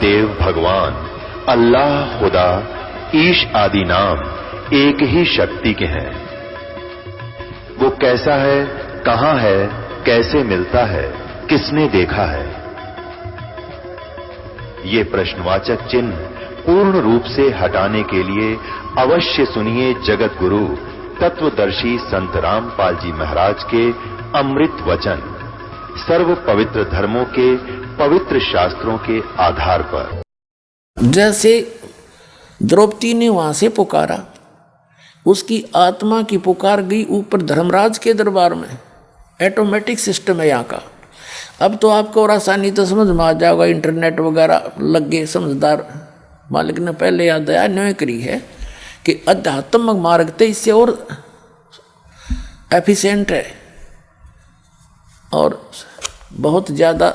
देव भगवान अल्लाह खुदा ईश आदि नाम एक ही शक्ति के हैं। वो कैसा है, कहां है, कैसे मिलता है, किसने देखा है? ये प्रश्नवाचक चिन्ह पूर्ण रूप से हटाने के लिए अवश्य सुनिए जगत गुरु तत्वदर्शी संत रामपाल जी महाराज के अमृत वचन, सर्व पवित्र धर्मों के पवित्र शास्त्रों के आधार पर। जैसे द्रौपदी ने वहां से पुकारा, उसकी आत्मा की पुकार गई ऊपर धर्मराज के दरबार में। ऑटोमेटिक सिस्टम है यहाँ का। अब तो आपको और आसानी तो समझ में आ जाएगा, इंटरनेट वगैरह लग गए। समझदार मालिक ने पहले याद आया न्याय करी है कि आध्यात्मिक मार्ग थे इससे और एफिशिएंट है और बहुत ज़्यादा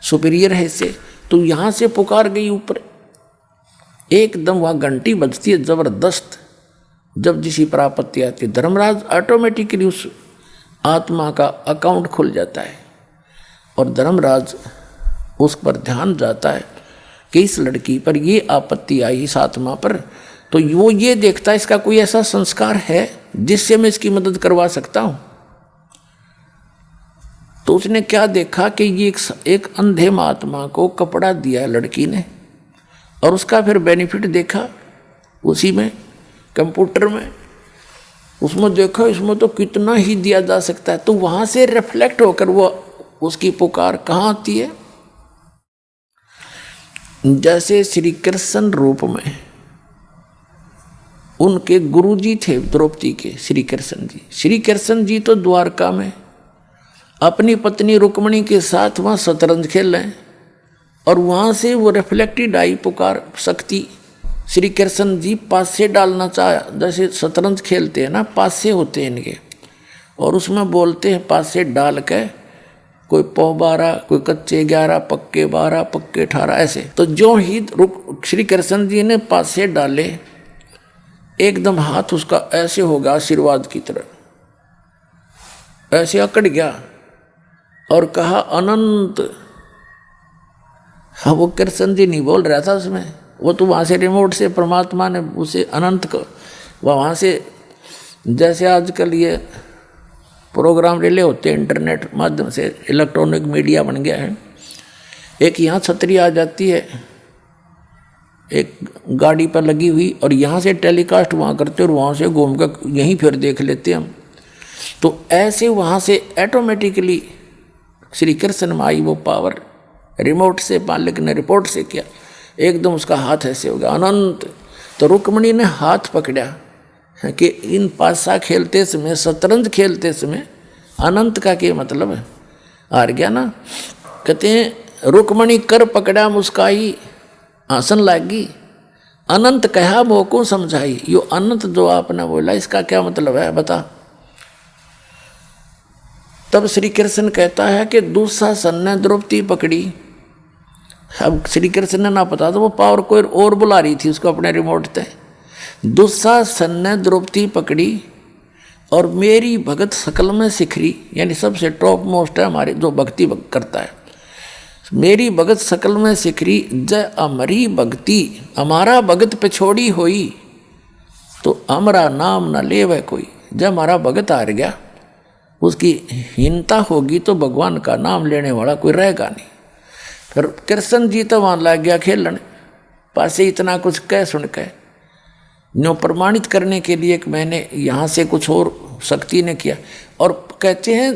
सुपीरियर है इससे। तो यहाँ से पुकार गई ऊपर, एकदम वहाँ घंटी बजती है ज़बरदस्त। जब जिसी पर आपत्ति आती है, धर्मराज ऑटोमेटिकली उस आत्मा का अकाउंट खुल जाता है और धर्मराज उस पर ध्यान जाता है कि इस लड़की पर ये आपत्ति आई, इस आत्मा पर। तो वो ये देखता है इसका कोई ऐसा संस्कार है जिससे मैं इसकी मदद करवा सकता हूँ। तो उसने क्या देखा कि ये एक अंधे महात्मा को कपड़ा दिया है लड़की ने, और उसका फिर बेनिफिट देखा उसी में कंप्यूटर में। उसमें देखा इसमें तो कितना ही दिया जा सकता है। तो वहाँ से रिफ्लेक्ट होकर वो उसकी पुकार कहाँ आती है? जैसे श्री कृष्ण रूप में उनके गुरुजी थे द्रौपदी के, श्री कृष्ण जी। श्री कृष्ण जी तो द्वारका में अपनी पत्नी रुक्मणी के साथ वहाँ शतरंज खेल रहे हैं और वहाँ से वो रिफ्लेक्टेड आई पुकार शक्ति। श्री कृष्ण जी पासे डालना चाहा, जैसे शतरंज खेलते हैं ना, पासे होते हैं इनके, और उसमें बोलते हैं पासे डाल के कोई पौ 12, कोई कच्चे 11, पक्के 12, पक्के 18 ऐसे। तो जो ही श्री कृष्ण जी ने पासे डाले, एकदम हाथ उसका ऐसे होगा आशीर्वाद की तरह, ऐसे अकड़ गया और कहा अनंत। हाँ, वो कृष्ण जी नहीं बोल रहा था उसमें, वो तो वहाँ से रिमोट से परमात्मा ने उसे अनंत को वहाँ से, जैसे आजकल ये प्रोग्राम रिले होते हैं इंटरनेट माध्यम से, इलेक्ट्रॉनिक मीडिया बन गया है। एक यहाँ छतरी आ जाती है एक गाड़ी पर लगी हुई, और यहाँ से टेलीकास्ट वहाँ करते और वहाँ से घूम कर यहीं फिर देख लेते हम। तो ऐसे वहाँ से ऑटोमेटिकली श्री कृष्ण में आई वो पावर, रिमोट से मालिक ने रिपोर्ट से किया, एकदम उसका हाथ ऐसे हो गया अनंत। तो रुक्मणी ने हाथ पकड़ा कि इन पासा खेलते समय, शतरंज खेलते समय अनंत का क्या मतलब है? हार गया ना। कहते हैं रुक्मणी कर पकड़ा मुस्काई, आसन लागी, अनंत कहा मोको समझाई। यो अनंत जो आपने बोला इसका क्या मतलब है बता। तब श्री कृष्ण कहता है कि दुशासन ने द्रौपदी पकड़ी। अब श्री कृष्ण ने ना पता तो वो पावर कोई और बुला रही थी उसको अपने रिमोट से। दुशासन ने द्रौपदी पकड़ी और मेरी भगत सकल में सिखरी, यानी सबसे टॉप मोस्ट है हमारे जो भक्ति करता है। मेरी भगत सकल में सिखरी, जय अमरी भक्ति हमारा भगत पिछोड़ी होई, तो हमारा नाम न ले वह कोई। जब हमारा भगत हार गया, उसकी हीनता होगी, तो भगवान का नाम लेने वाला कोई रहेगा नहीं। फिर कृष्ण जी तो वहाँ लग गया खेलने, पासे इतना कुछ कह सुन के नो प्रमाणित करने के लिए कि मैंने यहाँ से कुछ और शक्ति ने किया। और कहते हैं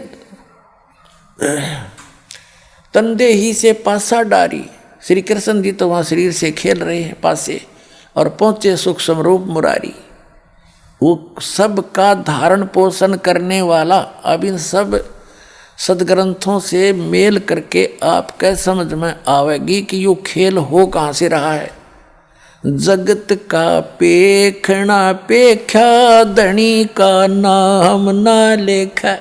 तंदे ही से पासा डारी, श्री कृष्ण जी तो वहाँ शरीर से खेल रहे हैं पासे, और पहुँचे सूक्ष्म रूप मुरारी, वो सब का धारण पोषण करने वाला। अब इन सब सदग्रंथों से मेल करके आपके समझ में आवेगी कि यो खेल हो कहाँ से रहा है। जगत का पेखना पेख्या, धनी का नाम ना लेखा।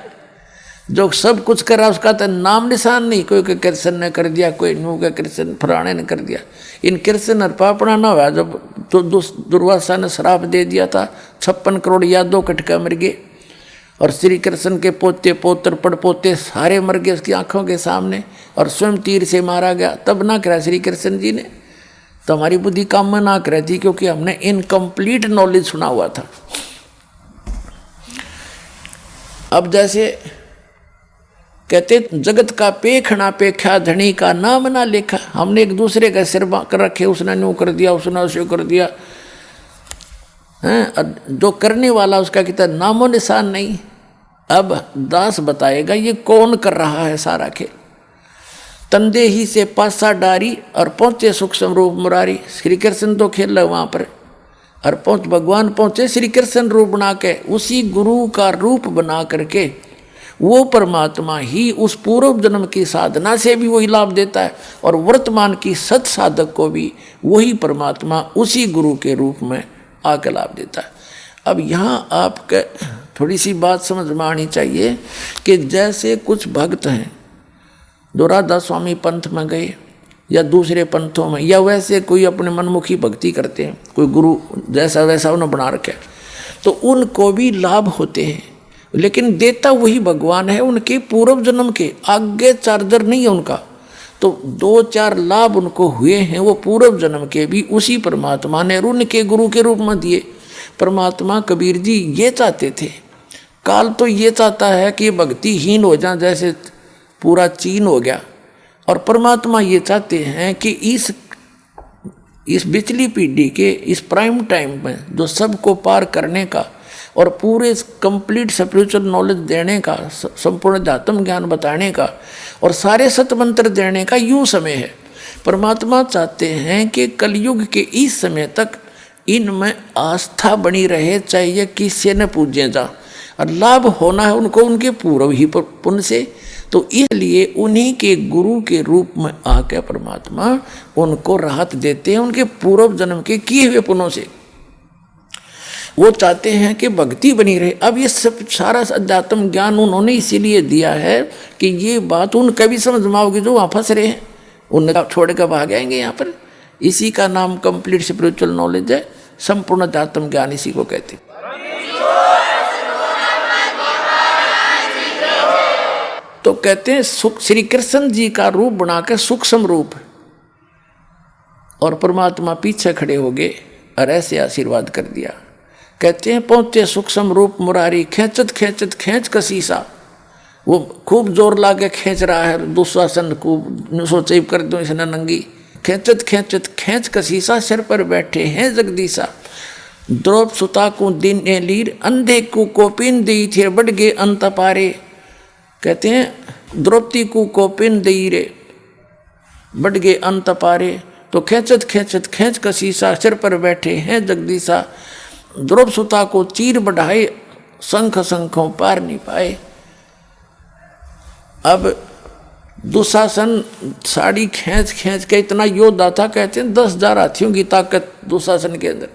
जो सब कुछ करा उसका तो नाम निशान नहीं। कोई के कृष्ण ने कर दिया, कोई नू के कृष्ण फलाने ने कर दिया। इन कृष्ण और पापड़ा ना हुआ। जब तो दुर्वासा ने श्राप दे दिया था, 56 करोड़ यादव कटका मर गए, और श्री कृष्ण के पोते पोत्र पड़पोते सारे मर गए उसकी आंखों के सामने, और स्वयं तीर से मारा गया। तब ना करा श्री कृष्ण जी ने, तो हमारी बुद्धि काम में ना कर थी, क्योंकि हमने इनकम्प्लीट नॉलेज सुना हुआ था। अब जैसे कहते जगत का पेखना पेखा धनी का नाम ना लेखा, हमने एक दूसरे का सिर कर रखे, उसने न्यू कर दिया, उसने उसे कर दिया हैं, जो करने वाला उसका कितना नामो निशान नहीं। अब दास बताएगा ये कौन कर रहा है सारा खेल। तंदे ही से पासा डारी और पहुंचे सूक्ष्म रूप मुरारी, श्री कृष्ण तो खेल रहे वहां पर, और भगवान पहुंचे श्री कृष्ण रूप बना के, उसी गुरु का रूप बना करके वो परमात्मा ही उस पूर्व जन्म की साधना से भी वही लाभ देता है, और वर्तमान की सत साधक को भी वही परमात्मा उसी गुरु के रूप में आकर लाभ देता है। अब यहाँ आपके थोड़ी सी बात समझ में आनी चाहिए कि जैसे कुछ भक्त हैं जो राधा स्वामी पंथ में गए या दूसरे पंथों में, या वैसे कोई अपने मनमुखी भक्ति करते हैं, कोई गुरु जैसा वैसा उन्हें बना रखे, तो उनको भी लाभ होते हैं, लेकिन देता वही भगवान है, उनके पूर्व जन्म के, आगे चार्जर नहीं है उनका। तो 2-4 लाभ उनको हुए हैं वो पूर्व जन्म के भी उसी परमात्मा ने उनके गुरु के रूप में दिए। परमात्मा कबीर जी ये चाहते थे, काल तो ये चाहता है कि भक्तिहीन हो जाए, जैसे पूरा चीन हो गया, और परमात्मा ये चाहते हैं कि इस बिचली पीढ़ी के इस प्राइम टाइम में जो सबको पार करने का और पूरे कंप्लीट स्पिरिचुअल नॉलेज देने का, संपूर्ण अध्यात्म ज्ञान बताने का और सारे सतमंत्र देने का यूँ समय है। परमात्मा चाहते हैं कि कलयुग के इस समय तक इनमें आस्था बनी रहे, चाहिए किसी न पूजे जा, और लाभ होना है उनको उनके पूर्व ही पुण्य से। तो इसलिए उन्हीं के गुरु के रूप में आकर परमात्मा उनको राहत देते हैं उनके पूर्व जन्म के किए हुए पुण्यों से। वो चाहते हैं कि भक्ति बनी रहे। अब ये सब सारा अध्यात्म ज्ञान उन्होंने इसीलिए दिया है कि ये बात उनका भी समझ में आओगी जो वहाँ फंस रहे हैं, उनका छोड़ कर भाग आएंगे यहाँ पर। इसी का नाम कंप्लीट स्पिरिचुअल नॉलेज है, संपूर्ण अध्यात्म ज्ञान इसी को कहते हैं। तो कहते हैं श्री कृष्ण जी का रूप बनाकर सूक्ष्म रूप, और परमात्मा पीछे खड़े हो गए और ऐसे आशीर्वाद कर दिया। कहते हैं पहुंचे सूक्ष्म रूप मुरारी, खेचत खेचत खेच कसीसा, वो खूब जोर ला के खींच रहा है दुशासन को, सोचे कर दो इसने नंगी। खेचत खेचत खेच कसीसा, सिर पर बैठे हैं जगदीसा। द्रौप सुता को दिन ने लीर, अंधे को कोपिन दी थे बढ़ गए अंत पारे। कहते हैं द्रौपदी को कोपिन दी रे बढ़ गए अंत पारे। तो खेचत खेचत खेच कसीसा, सिर पर बैठे हैं जगदीसा। द्रौप सुता को चीर बढ़ाए, शंख शंखों पार नहीं पाए। अब दुशासन साड़ी खींच खींच के इतना योद्धा था, कहते हैं 10,000 हाथियों की ताकत दुशासन के अंदर।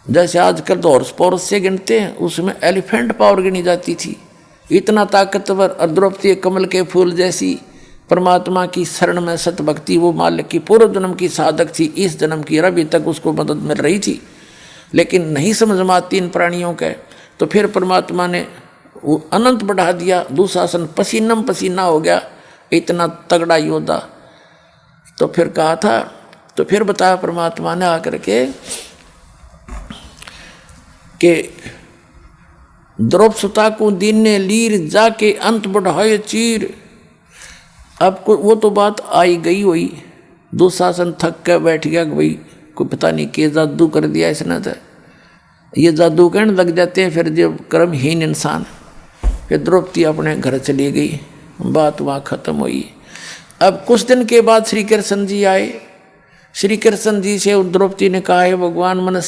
जैसे आजकल तो हॉर्स पावर से गिनते हैं, उसमें एलिफेंट पावर गिनी जाती थी, इतना ताकतवर। और द्रौपदी कमल के फूल जैसी, परमात्मा की शरण में सत भक्ति, वो मालिक की पूर्व जन्म की साधक थी, इस जन्म की अभी तक उसको मदद मिल रही थी, लेकिन नहीं समझ में आती इन प्राणियों के। तो फिर परमात्मा ने वो अनंत बढ़ा दिया, दुशासन पसीनम पसीना हो गया, इतना तगड़ा योद्धा। तो फिर कहा था, तो फिर बताया परमात्मा ने आकर के कि द्रौप सुता को दिन ने लीर, जाके अंत बढ़ाए चीर। अब वो तो बात आई गई हुई, दुशासन थक के बैठ गया, भाई कोई पता नहीं क्या जादू कर दिया इसने, तो ये जादू कहने लग जाते हैं फिर जब कर्महीन इंसान। फिर द्रौपदी अपने घर चली गई, बात वहाँ खत्म हुई। अब कुछ दिन के बाद श्री कृष्ण जी आए। श्री कृष्ण जी से द्रौपदी ने कहा है भगवान, मैंने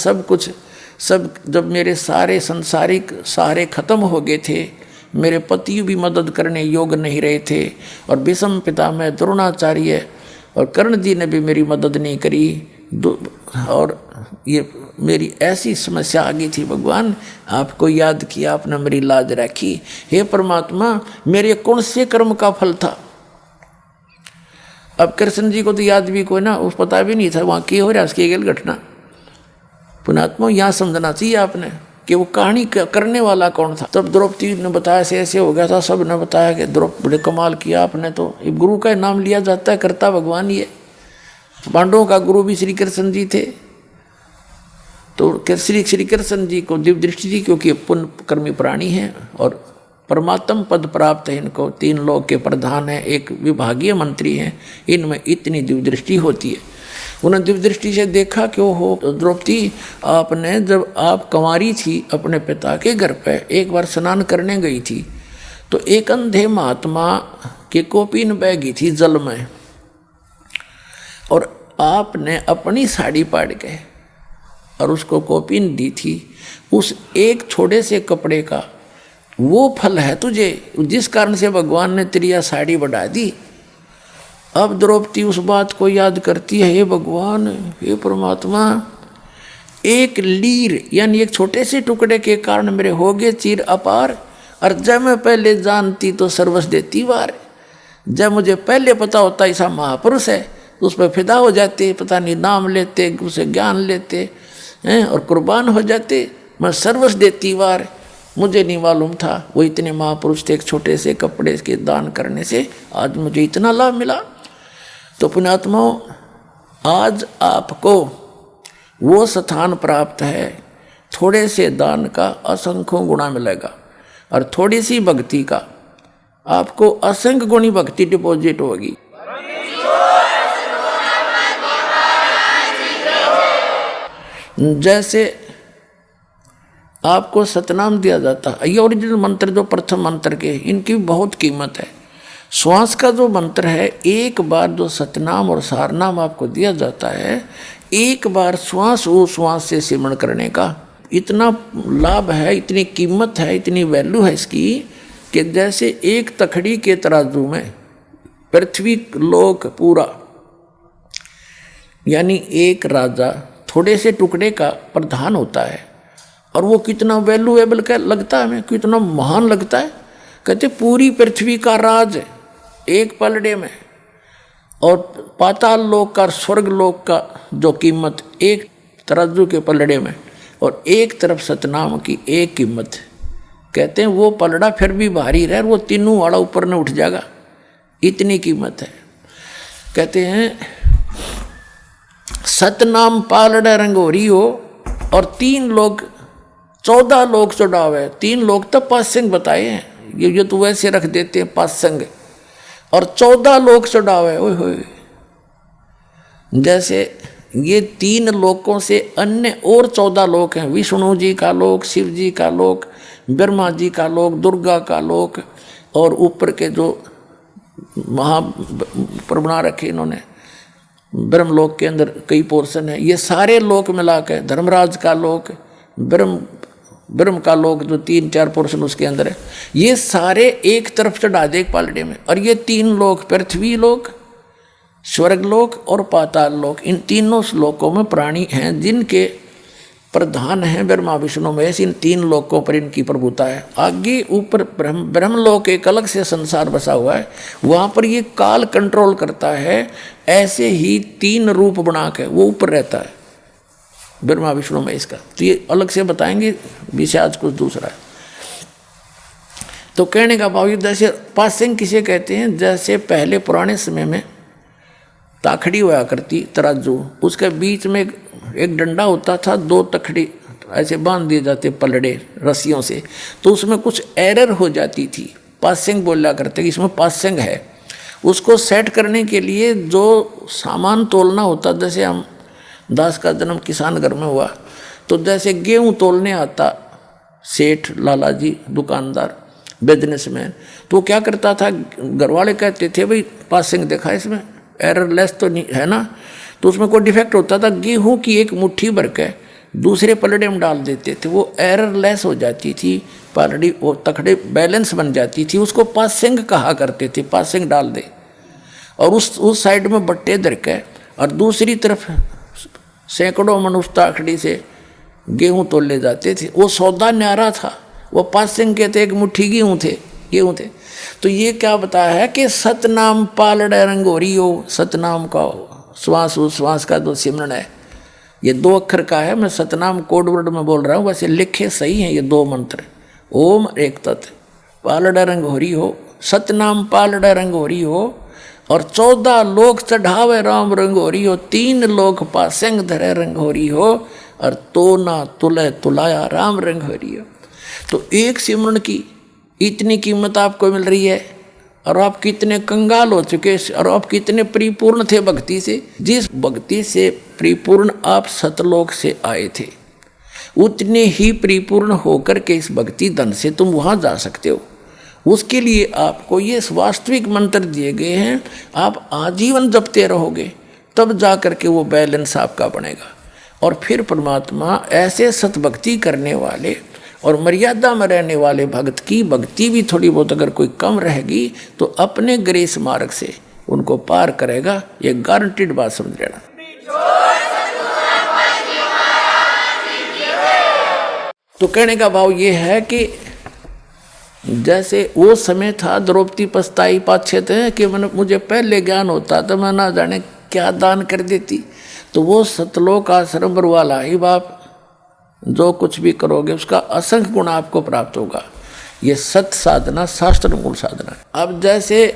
सब जब मेरे सारे संसारिक सहारे खत्म हो गए थे, मेरे पति भी मदद करने योग्य नहीं रहे थे, और भीष्म पिता में द्रोणाचार्य और कर्ण जी ने भी मेरी मदद नहीं करी, और ये मेरी ऐसी समस्या आ गई थी, भगवान आपको याद किया, आपने मेरी लाज रखी। हे परमात्मा, मेरे कौन से कर्म का फल था? अब कृष्ण जी को तो याद भी कोई ना, उस पता भी नहीं था वहाँ क्या हो रहा है, उसकी एक घटना। पुणात्मा यहाँ समझना चाहिए आपने कि वो कहानी करने वाला कौन था। तब द्रौपदी ने बताया ऐसे ऐसे हो गया था, सब ने बताया कि द्रौपदी बड़े कमाल किया आपने, तो गुरु का नाम लिया जाता है, करता भगवान ही है। पांडवों का गुरु भी श्री कृष्ण जी थे, तो श्री कृष्ण जी को दिव्य दृष्टि थी, क्योंकि पुण्य कर्मी प्राणी हैं और परमात्म पद प्राप्त है इनको, 3 लोक के प्रधान हैं, एक विभागीय मंत्री हैं, इनमें इतनी दिव्य दृष्टि होती है। उन्होंने दिव्य दृष्टि से देखा कि हो द्रौपदी, आपने जब आप कंवारी थी अपने पिता के घर पे एक बार स्नान करने गई थी, तो एक अंधे महात्मा की कोपीन बह गई थी जल में, और आपने अपनी साड़ी पाड़ के और उसको कोपीन दी थी। उस एक छोटे से कपड़े का वो फल है तुझे, जिस कारण से भगवान ने तेरी साड़ी बढ़ा दी। अब द्रौपदी उस बात को याद करती है, हे भगवान, हे परमात्मा, एक लीर यानी एक छोटे से टुकड़े के कारण मेरे हो गए चीर अपार, और जब मैं पहले जानती तो सर्वस देती वार। जब मुझे पहले पता होता ऐसा महापुरुष है तो उस पर फिदा हो जाते, पता नहीं नाम लेते, उसे ज्ञान लेते हैं और कुर्बान हो जाते। मैं सर्वस देती वार, मुझे नहीं मालूम था वो इतने महापुरुष थे, एक छोटे से कपड़े के दान करने से आज मुझे इतना लाभ मिला। तो पुण्यात्माओं, आज आपको वो स्थान प्राप्त है, थोड़े से दान का असंख्यों गुणा मिलेगा, और थोड़ी सी भक्ति का आपको असंख्य गुणी भक्ति डिपॉजिट होगी। जैसे आपको सतनाम दिया जाता है, ये ओरिजिनल मंत्र जो प्रथम मंत्र के, इनकी बहुत कीमत है। श्वास का जो मंत्र है, एक बार जो सतनाम और सारनाम आपको दिया जाता है, एक बार श्वास वो श्वास से सिमरण करने का इतना लाभ है, इतनी कीमत है, इतनी वैल्यू है इसकी, कि जैसे एक तखड़ी के तराजू में पृथ्वी लोक पूरा, यानी एक राजा थोड़े से टुकड़े का प्रधान होता है, और वो कितना वैल्यूएबल का लगता है हमें, कितना महान लगता है। कहते पूरी पृथ्वी का राज एक पलड़े में, और पाताल लोक का, स्वर्ग लोक का जो कीमत एक तराजू के पलड़े में, और एक तरफ सतनाम की एक कीमत। कहते हैं वो पलड़ा फिर भी भारी रहे, वो तीनों वाला ऊपर न उठ जाएगा, इतनी कीमत है। कहते हैं सतनाम पालड़ा रंगोरी हो, और 3 लोग 14 लोग चढ़ावे, 3 लोग तो 5 संग बताए हैं, ये तो वैसे रख देते हैं 5 संग, और 14 लोग चढ़ावे। ओए होए, जैसे ये 3 लोकों से अन्य और 14 लोक हैं, विष्णु जी का लोक, शिव जी का लोक, ब्रह्मा जी का लोक, दुर्गा का लोक, और ऊपर के जो पर बना रखे इन्होंने ब्रह्मलोक के अंदर कई पोर्शन है, ये सारे लोक मिला के, धर्मराज का लोक, ब्रह्म का लोक जो 3-4 पोर्शन उसके अंदर है, ये सारे एक तरफ चढ़ा दे एक पालड़े में। और ये 3 लोक, पृथ्वी लोक, स्वर्ग लोक और पाताल लोक, इन तीनों लोकों में प्राणी हैं जिनके प्रधान हैं ब्रह्मा विष्णु महेश, इन 3 लोकों पर इनकी प्रभुता है। आगे ऊपर ब्रह्मलोक एक अलग से संसार बसा हुआ है, वहाँ पर ये काल कंट्रोल करता है, ऐसे ही 3 रूप बना के वो ऊपर रहता है ब्रह्मा विष्णु महेश का। तो ये अलग से बताएंगे, विषय आज कुछ दूसरा है। तो कहने का भाव, जैसे पासिंग किसे कहते हैं, जैसे पहले पुराने समय में ताखड़ी हुआ करती तराजू, उसके बीच में एक डंडा होता था, 2 तखड़ी ऐसे बांध दिए जाते पलड़े रस्सियों से, तो उसमें कुछ एरर हो जाती थी, पासिंग बोला करते कि इसमें पासिंग है। उसको सेट करने के लिए जो सामान तोलना होता, जैसे हम दास का जन्म किसान घर में हुआ, तो जैसे गेहूँ तोलने आता सेठ लाला जी दुकानदार बिजनेसमैन, तो क्या करता था, घर वाले कहते थे भाई पासिंग देखा इसमें एररलेस तो नहीं है ना, तो उसमें कोई डिफेक्ट होता था, गेहूँ की एक मुट्ठी भर के दूसरे पलड़े में डाल देते थे, वो एररलेस हो जाती थी पलड़ी, वो तखड़े बैलेंस बन जाती थी, उसको पासिंग कहा करते थे। पासिंग डाल दे और उस साइड में बट्टे धर के, और दूसरी तरफ सैकड़ों मनुष्य ताखड़ी से गेहूँ तोल ले जाते थे। वो सौदा न्यारा था, वो पासिंग के थे, एक मुट्ठी गेहूँ थे। तो ये क्या बताया है कि सतनाम पालड़ रंगोरी हो, सतनाम का श्वास उस श्वास का जो सिमरण है, ये 2 अक्षर का है, मैं सतनाम कोड वर्ड में बोल रहा हूँ, वैसे लिखे सही हैं ये 2 मंत्र। ओम एक तत् पालड़ा रंग होरी हो, सतनाम पालड़ा रंग होरी हो, और 14 लोक चढ़ावे राम रंग होरी हो, 3 लोक पासेंग धरे रंग होरी हो, और तो ना तुले तुलाया राम रंग होरी हो। तो एक सिमरन की इतनी कीमत आपको मिल रही है, और आप कितने कंगाल हो चुके, और आप कितने परिपूर्ण थे भक्ति से। जिस भक्ति से परिपूर्ण आप सतलोक से आए थे, उतने ही परिपूर्ण होकर के इस भक्ति धन से तुम वहाँ जा सकते हो। उसके लिए आपको ये वास्तविक मंत्र दिए गए हैं, आप आजीवन जपते रहोगे, तब जा कर के वो बैलेंस आपका बनेगा। और फिर परमात्मा ऐसे सतभक्ति करने वाले और मर्यादा में रहने वाले भक्त की भक्ति भी थोड़ी बहुत अगर कोई कम रहेगी तो अपने ग्रेस मार्ग से उनको पार करेगा, ये गारंटीड बात समझ लेना। तो कहने का भाव ये है कि जैसे वो समय था, द्रौपदी पछताई पाछे थे कि मुझे पहले ज्ञान होता तो मैं ना जाने क्या दान कर देती। तो वो सतलोक आश्रम वाला ही बाप, जो कुछ भी करोगे उसका असंख्य गुण आपको प्राप्त होगा। ये सत साधना शास्त्र मूल साधना है। अब जैसे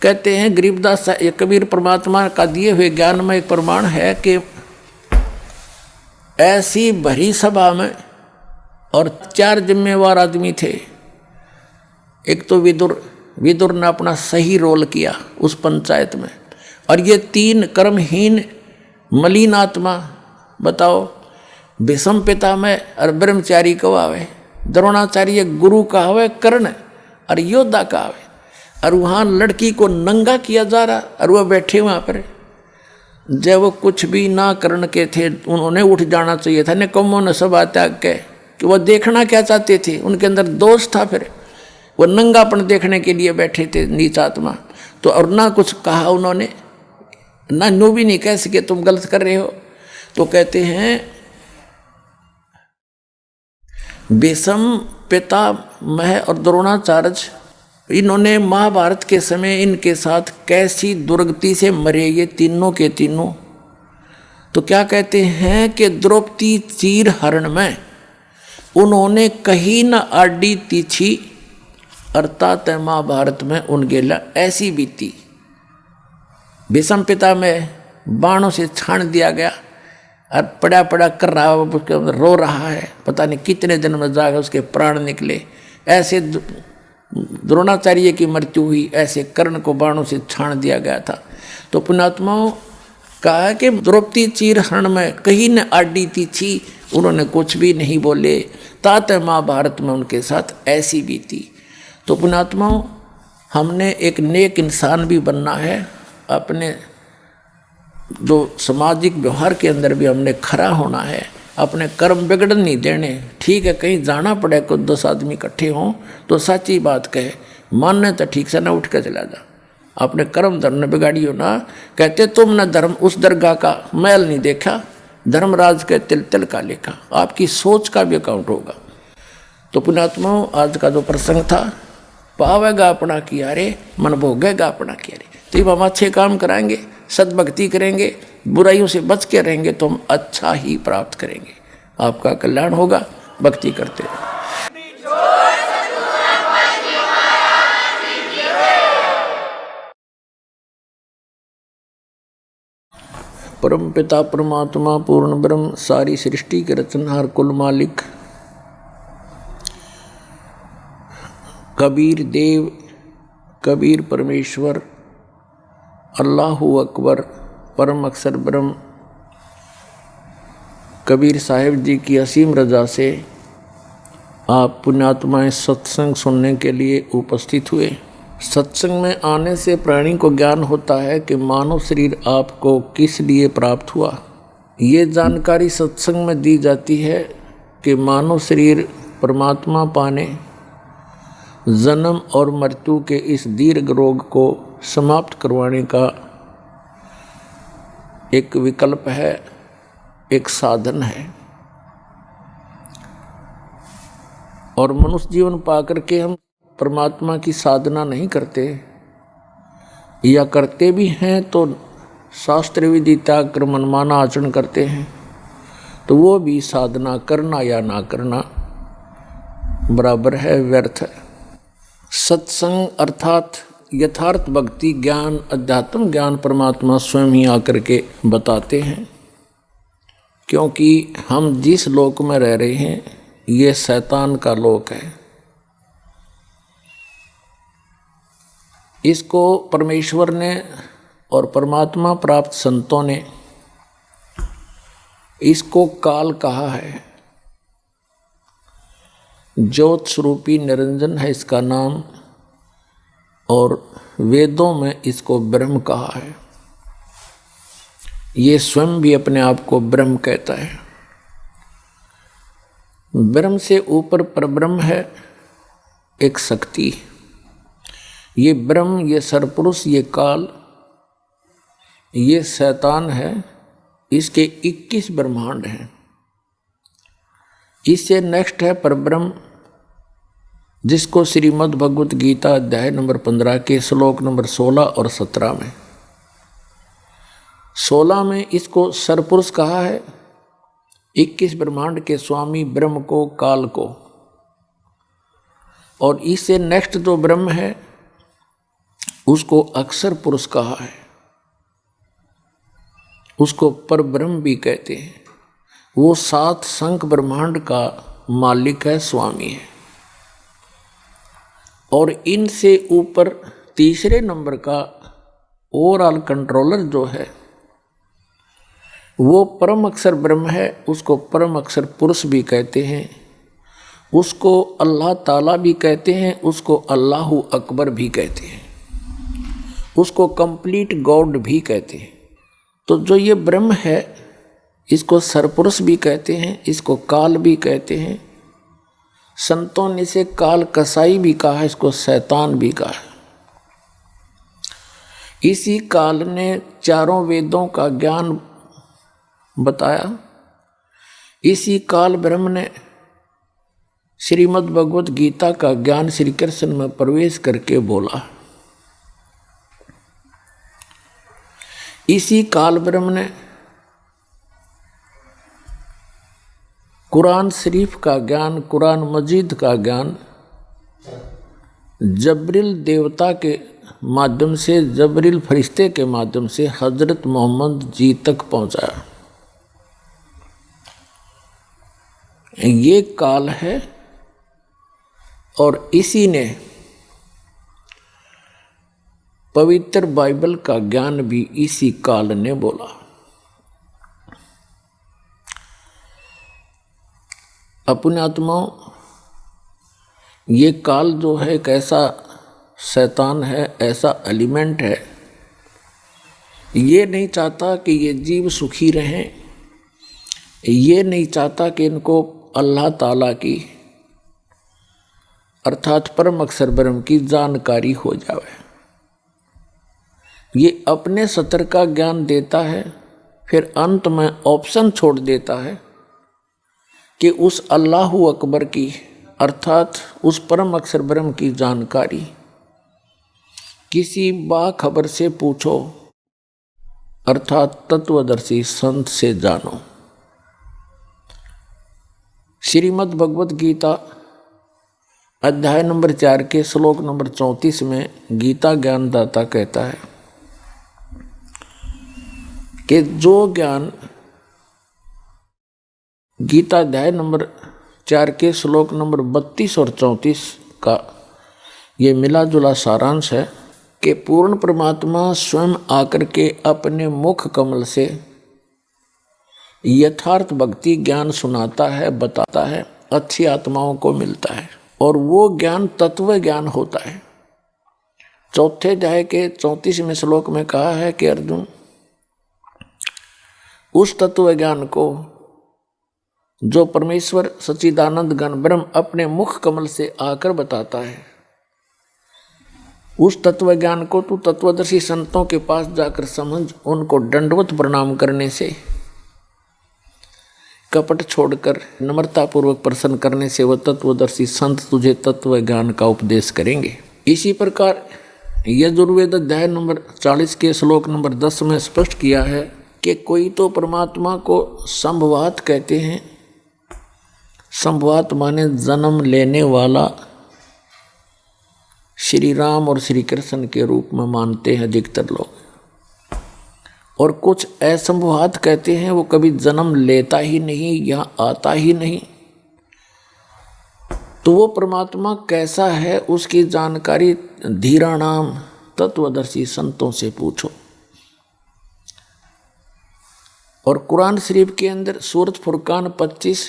कहते हैं गरीबदास कबीर परमात्मा का दिए हुए ज्ञान में एक प्रमाण है कि ऐसी भरी सभा में और 4 जिम्मेवार आदमी थे। एक तो विदुर ने अपना सही रोल किया उस पंचायत में, और ये 3 कर्महीन मलिन आत्मा, बताओ, भीष्म पितामह और ब्रह्मचारी कहावे, द्रोणाचार्य गुरु कहावे, कर्ण और योद्धा कहावे, और वहाँ लड़की को नंगा किया जा रहा, और वह बैठे वहाँ पर। जब वो कुछ भी ना कर्ण के थे, उन्होंने उठ जाना चाहिए था, निकम्मों ने सभा त्याग के, कि वह देखना क्या चाहते थे, उनके अंदर दोष था, फिर वो नंगापन देखने के लिए बैठे थे नीच आत्मा। तो और ना कुछ कहा उन्होंने, ना नो भी नहीं कह सके तुम गलत कर रहे हो। तो कहते हैं भीष्म पितामह और द्रोणाचार्य, इन्होंने महाभारत के समय इनके साथ कैसी दुर्गति से मरे ये तीनों के तीनों। तो क्या कहते हैं कि द्रौपदी चीर हरण में उन्होंने कहीं न आडी तीछी, अर्थात महाभारत में उन गेला ऐसी बीती। भीष्म पितामह बाणों से छान दिया गया और पड़ा पड़ा कर रहा, उसके अंदर रो रहा है, पता नहीं कितने दिन में जाकर उसके प्राण निकले। ऐसे द्रोणाचार्य की मृत्यु हुई, ऐसे कर्ण को बाणों से छान दिया गया था। तो पुण्यात्माओं कहा कि द्रौपदी चीर हरण में कहीं न आडी तीछी, उन्होंने कुछ भी नहीं बोले, तात महाभारत में उनके साथ ऐसी बीती। तो पुण्यात्माओं हमने एक नेक इंसान भी बनना है, अपने जो सामाजिक व्यवहार के अंदर भी हमने खरा होना है, अपने कर्म बिगड़न नहीं देने। ठीक है, कहीं जाना पड़े, कुछ 10 आदमी इकट्ठे हों तो सच्ची बात कहे, मानने तो ठीक से ना उठ कर चला जा, अपने कर्म धर्म बिगाड़ियो ना। कहते तुमने धर्म उस दरगाह का मैल नहीं देखा, धर्मराज के तिल तिल का लिखा। आपकी सोच का भी अकाउंट होगा। तो पुण्यात्माओं आज का जो प्रसंग था, पावेगा अपना किया रे, मन भोगेगा अपना किया रे। तो हम अच्छे काम कराएंगे, सद्भक्ति करेंगे, बुराइयों से बच के रहेंगे तो हम अच्छा ही प्राप्त करेंगे, आपका कल्याण होगा। भक्ति करते रहो। परम पिता परमात्मा पूर्ण ब्रह्म, सारी सृष्टि के रचनहार, कुल मालिक, कबीर देव, कबीर परमेश्वर, अल्लाहु अकबर, परम अक्षर ब्रह्म, कबीर साहिब जी की असीम रजा से आप पुण्यात्माएं सत्संग सुनने के लिए उपस्थित हुए। सत्संग में आने से प्राणी को ज्ञान होता है कि मानव शरीर आपको किस लिए प्राप्त हुआ। ये जानकारी सत्संग में दी जाती है कि मानव शरीर परमात्मा पाने, जन्म और मृत्यु के इस दीर्घ रोग को समाप्त करवाने का एक विकल्प है, एक साधन है। और मनुष्य जीवन पाकर के हम परमात्मा की साधना नहीं करते, या करते भी हैं तो शास्त्र विधि त्याग कर मनमाना आचरण करते हैं तो वो भी साधना करना या ना करना बराबर है, व्यर्थ है। सत्संग अर्थात यथार्थ भक्ति ज्ञान, अध्यात्म ज्ञान परमात्मा स्वयं ही आकर के बताते हैं, क्योंकि हम जिस लोक में रह रहे हैं ये शैतान का लोक है। इसको परमेश्वर ने और परमात्मा प्राप्त संतों ने इसको काल कहा है। ज्योत स्वरूपी निरंजन है इसका नाम, और वेदों में इसको ब्रह्म कहा है। ये स्वयं भी अपने आप को ब्रह्म कहता है। ब्रह्म से ऊपर परब्रह्म है, एक शक्ति। ये ब्रह्म, ये सरपुरुष, ये काल, ये शैतान है। इसके 21 ब्रह्मांड हैं। इससे नेक्स्ट है परब्रह्म, जिसको श्रीमद् भगवत गीता अध्याय नंबर 15 के श्लोक नंबर 16 और 17 में 16 में इसको सरपुरुष कहा है, 21 ब्रह्मांड के स्वामी ब्रह्म को, काल को। और इससे नेक्स्ट जो ब्रह्म है उसको अक्षर पुरुष कहा है, उसको परब्रह्म भी कहते हैं। वो 7 संख ब्रह्मांड का मालिक है, स्वामी है। और इनसे ऊपर तीसरे नंबर का ओवरऑल कंट्रोलर जो है वो परम अक्षर ब्रह्म है, उसको परम अक्षर पुरुष भी कहते हैं, उसको अल्लाह ताला भी कहते हैं, उसको अल्लाहु अकबर भी कहते हैं, उसको कंप्लीट गॉड भी कहते हैं। तो जो ये ब्रह्म है इसको सरपुरुष भी कहते हैं, इसको काल भी कहते हैं। संतों ने इसे काल कसाई भी कहा है, इसको शैतान भी कहा है। इसी काल ने चारों वेदों का ज्ञान बताया। इसी काल ब्रह्म ने श्रीमद् भगवत गीता का ज्ञान श्री कृष्ण में प्रवेश करके बोला। इसी काल ब्रह्म ने कुरान शरीफ का ज्ञान, कुरान मजीद का ज्ञान जबरील देवता के माध्यम से, जबरील फरिश्ते के माध्यम से हजरत मोहम्मद जी तक पहुंचाया। ये काल है। और इसी ने पवित्र बाइबल का ज्ञान भी इसी काल ने बोला। अपने आत्माओं, ये काल जो है एक ऐसा शैतान है, ऐसा एलिमेंट है, ये नहीं चाहता कि ये जीव सुखी रहें, ये नहीं चाहता कि इनको अल्लाह ताला की अर्थात परम अक्षर ब्रह्म की जानकारी हो जाए। ये अपने सतर का ज्ञान देता है, फिर अंत में ऑप्शन छोड़ देता है कि उस अल्लाहु अकबर की अर्थात उस परम अक्षर ब्रह्म की जानकारी किसी बाखबर से पूछो, अर्थात तत्वदर्शी संत से जानो। श्रीमद् भगवत गीता अध्याय नंबर 4 के श्लोक नंबर 34 में गीता ज्ञानदाता कहता है कि जो ज्ञान गीता अध्याय नंबर 4 के श्लोक नंबर 32 और 34 का ये मिला जुला सारांश है कि पूर्ण परमात्मा स्वयं आकर के अपने मुख कमल से यथार्थ भक्ति ज्ञान सुनाता है, बताता है, अच्छी आत्माओं को मिलता है। और वो ज्ञान तत्व ज्ञान होता है। चौथे अध्याय के 34वें श्लोक में कहा है कि अर्जुन, उस तत्व ज्ञान को जो परमेश्वर सच्चिदानंद घन ब्रह्म अपने मुख कमल से आकर बताता है, उस तत्व ज्ञान को तू तत्वदर्शी संतों के पास जाकर समझ, उनको दंडवत प्रणाम करने से, कपट छोड़कर नम्रतापूर्वक प्रसन्न करने से वह तत्वदर्शी संत तुझे तत्व ज्ञान का उपदेश करेंगे। इसी प्रकार यजुर्वेद अध्याय नंबर 40 के श्लोक नंबर 10 में स्पष्ट किया है कि कोई तो परमात्मा को संभवात कहते हैं। संभवात माने जन्म लेने वाला श्री राम और श्री कृष्ण के रूप में मानते हैं अधिकतर लोग। और कुछ असंभवात कहते हैं, वो कभी जन्म लेता ही नहीं या आता ही नहीं। तो वो परमात्मा कैसा है उसकी जानकारी धीराणाम तत्वदर्शी संतों से पूछो। और कुरान शरीफ के अंदर सूरत फुरकान 25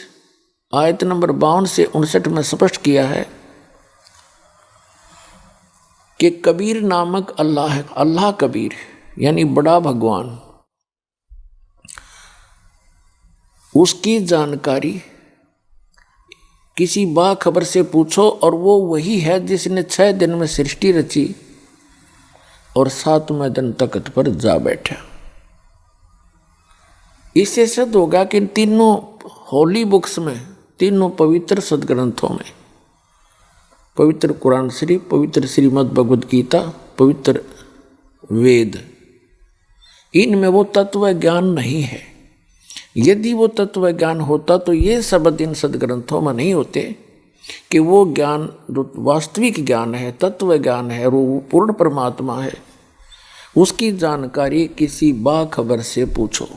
आयत नंबर 52 से 59 में स्पष्ट किया है कि कबीर नामक अल्लाह है। अल्लाह कबीर यानी बड़ा भगवान, उसकी जानकारी किसी बाखबर से पूछो और वो वही है जिसने 6 दिन में सृष्टि रची और 7वें दिन तख्त पर जा बैठा। इससे सिद्ध होगा कि तीनों होली बुक्स में, तीनों पवित्र सदग्रंथों में, पवित्र कुरान शरीफ, पवित्र श्रीमद् भगवद गीता, पवित्र वेद, इनमें वो तत्व ज्ञान नहीं है। यदि वो तत्व ज्ञान होता तो ये शब्द इन सदग्रंथों में नहीं होते कि वो ज्ञान जो वास्तविक ज्ञान है, तत्व ज्ञान है, वो पूर्ण परमात्मा है, उसकी जानकारी किसी बाखबर से पूछो।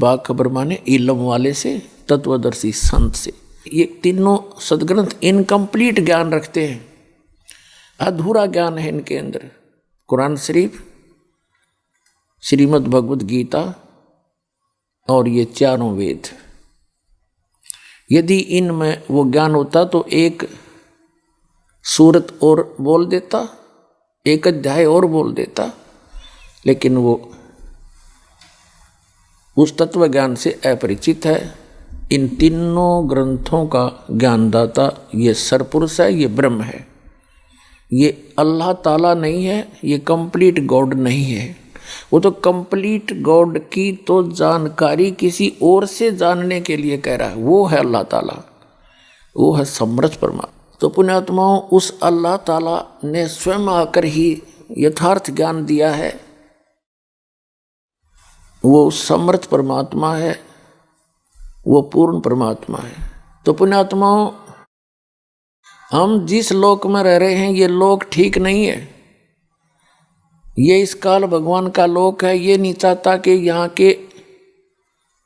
बाखबर माने इल्म वाले से, तत्वदर्शी संत से। ये तीनों सदग्रंथ इनकम्प्लीट ज्ञान रखते हैं, अधूरा ज्ञान है इनके अंदर। कुरान शरीफ, श्रीमद् भगवद गीता और ये चारों वेद, यदि इनमें वो ज्ञान होता तो एक सूरत और बोल देता, एक अध्याय और बोल देता, लेकिन वो उस तत्व ज्ञान से अपरिचित है। इन तीनों ग्रंथों का ज्ञानदाता ये सरपुरुष है, ये ब्रह्म है, ये अल्लाह ताला नहीं है, ये कंप्लीट गॉड नहीं है। वो तो कंप्लीट गॉड की तो जानकारी किसी और से जानने के लिए कह रहा है, वो है अल्लाह ताला, वो है समर्थ परमात्मा। तो पुण्यात्माओं, उस अल्लाह ताला ने स्वयं आकर ही यथार्थ ज्ञान दिया है, वो समर्थ परमात्मा है, वो पूर्ण परमात्मा है। तो पुण्यात्माओं, हम जिस लोक में रह रहे हैं ये लोक ठीक नहीं है। ये इस काल भगवान का लोक है। ये नहीं चाहता कि यहाँ के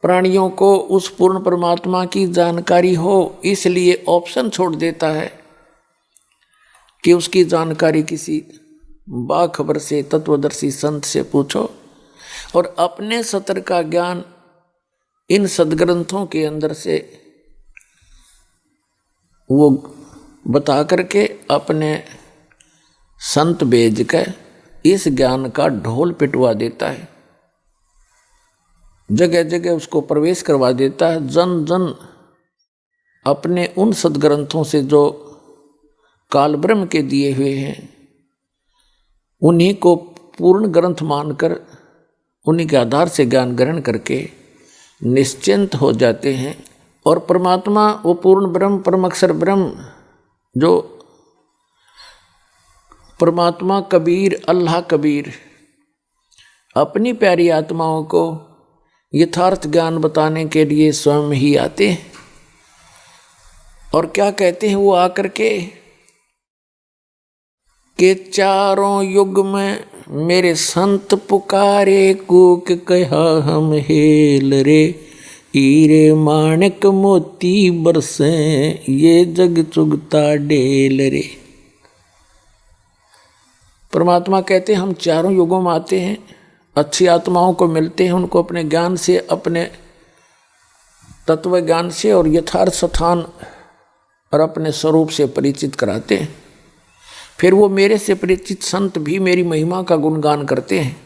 प्राणियों को उस पूर्ण परमात्मा की जानकारी हो, इसलिए ऑप्शन छोड़ देता है कि उसकी जानकारी किसी बाखबर से, तत्वदर्शी संत से पूछो। और अपने सतर का ज्ञान इन सदग्रंथों के अंदर से वो बता करके अपने संत भेज कर इस ज्ञान का ढोल पिटवा देता है, जगह जगह उसको प्रवेश करवा देता है। जन जन अपने उन सदग्रंथों से जो काल ब्रह्म के दिए हुए हैं उन्हीं को पूर्ण ग्रंथ मानकर उन्हीं के आधार से ज्ञान ग्रहण करके निश्चिंत हो जाते हैं। और परमात्मा वो पूर्ण ब्रह्म, परम अक्षर ब्रह्म, जो परमात्मा कबीर, अल्लाह कबीर, अपनी प्यारी आत्माओं को यथार्थ ज्ञान बताने के लिए स्वयं ही आते हैं। और क्या कहते हैं वो आकर के चारों युग में मेरे संत पुकारे, कूक कहा हम हेल रे, हीरे माणिक मोती बरसे, ये जग चुगता डेल रे। परमात्मा कहते हैं हम चारों युगों में आते हैं, अच्छी आत्माओं को मिलते हैं, उनको अपने ज्ञान से, अपने तत्व ज्ञान से और यथार्थ स्थान और अपने स्वरूप से परिचित कराते हैं। फिर वो मेरे से परिचित संत भी मेरी महिमा का गुणगान करते हैं,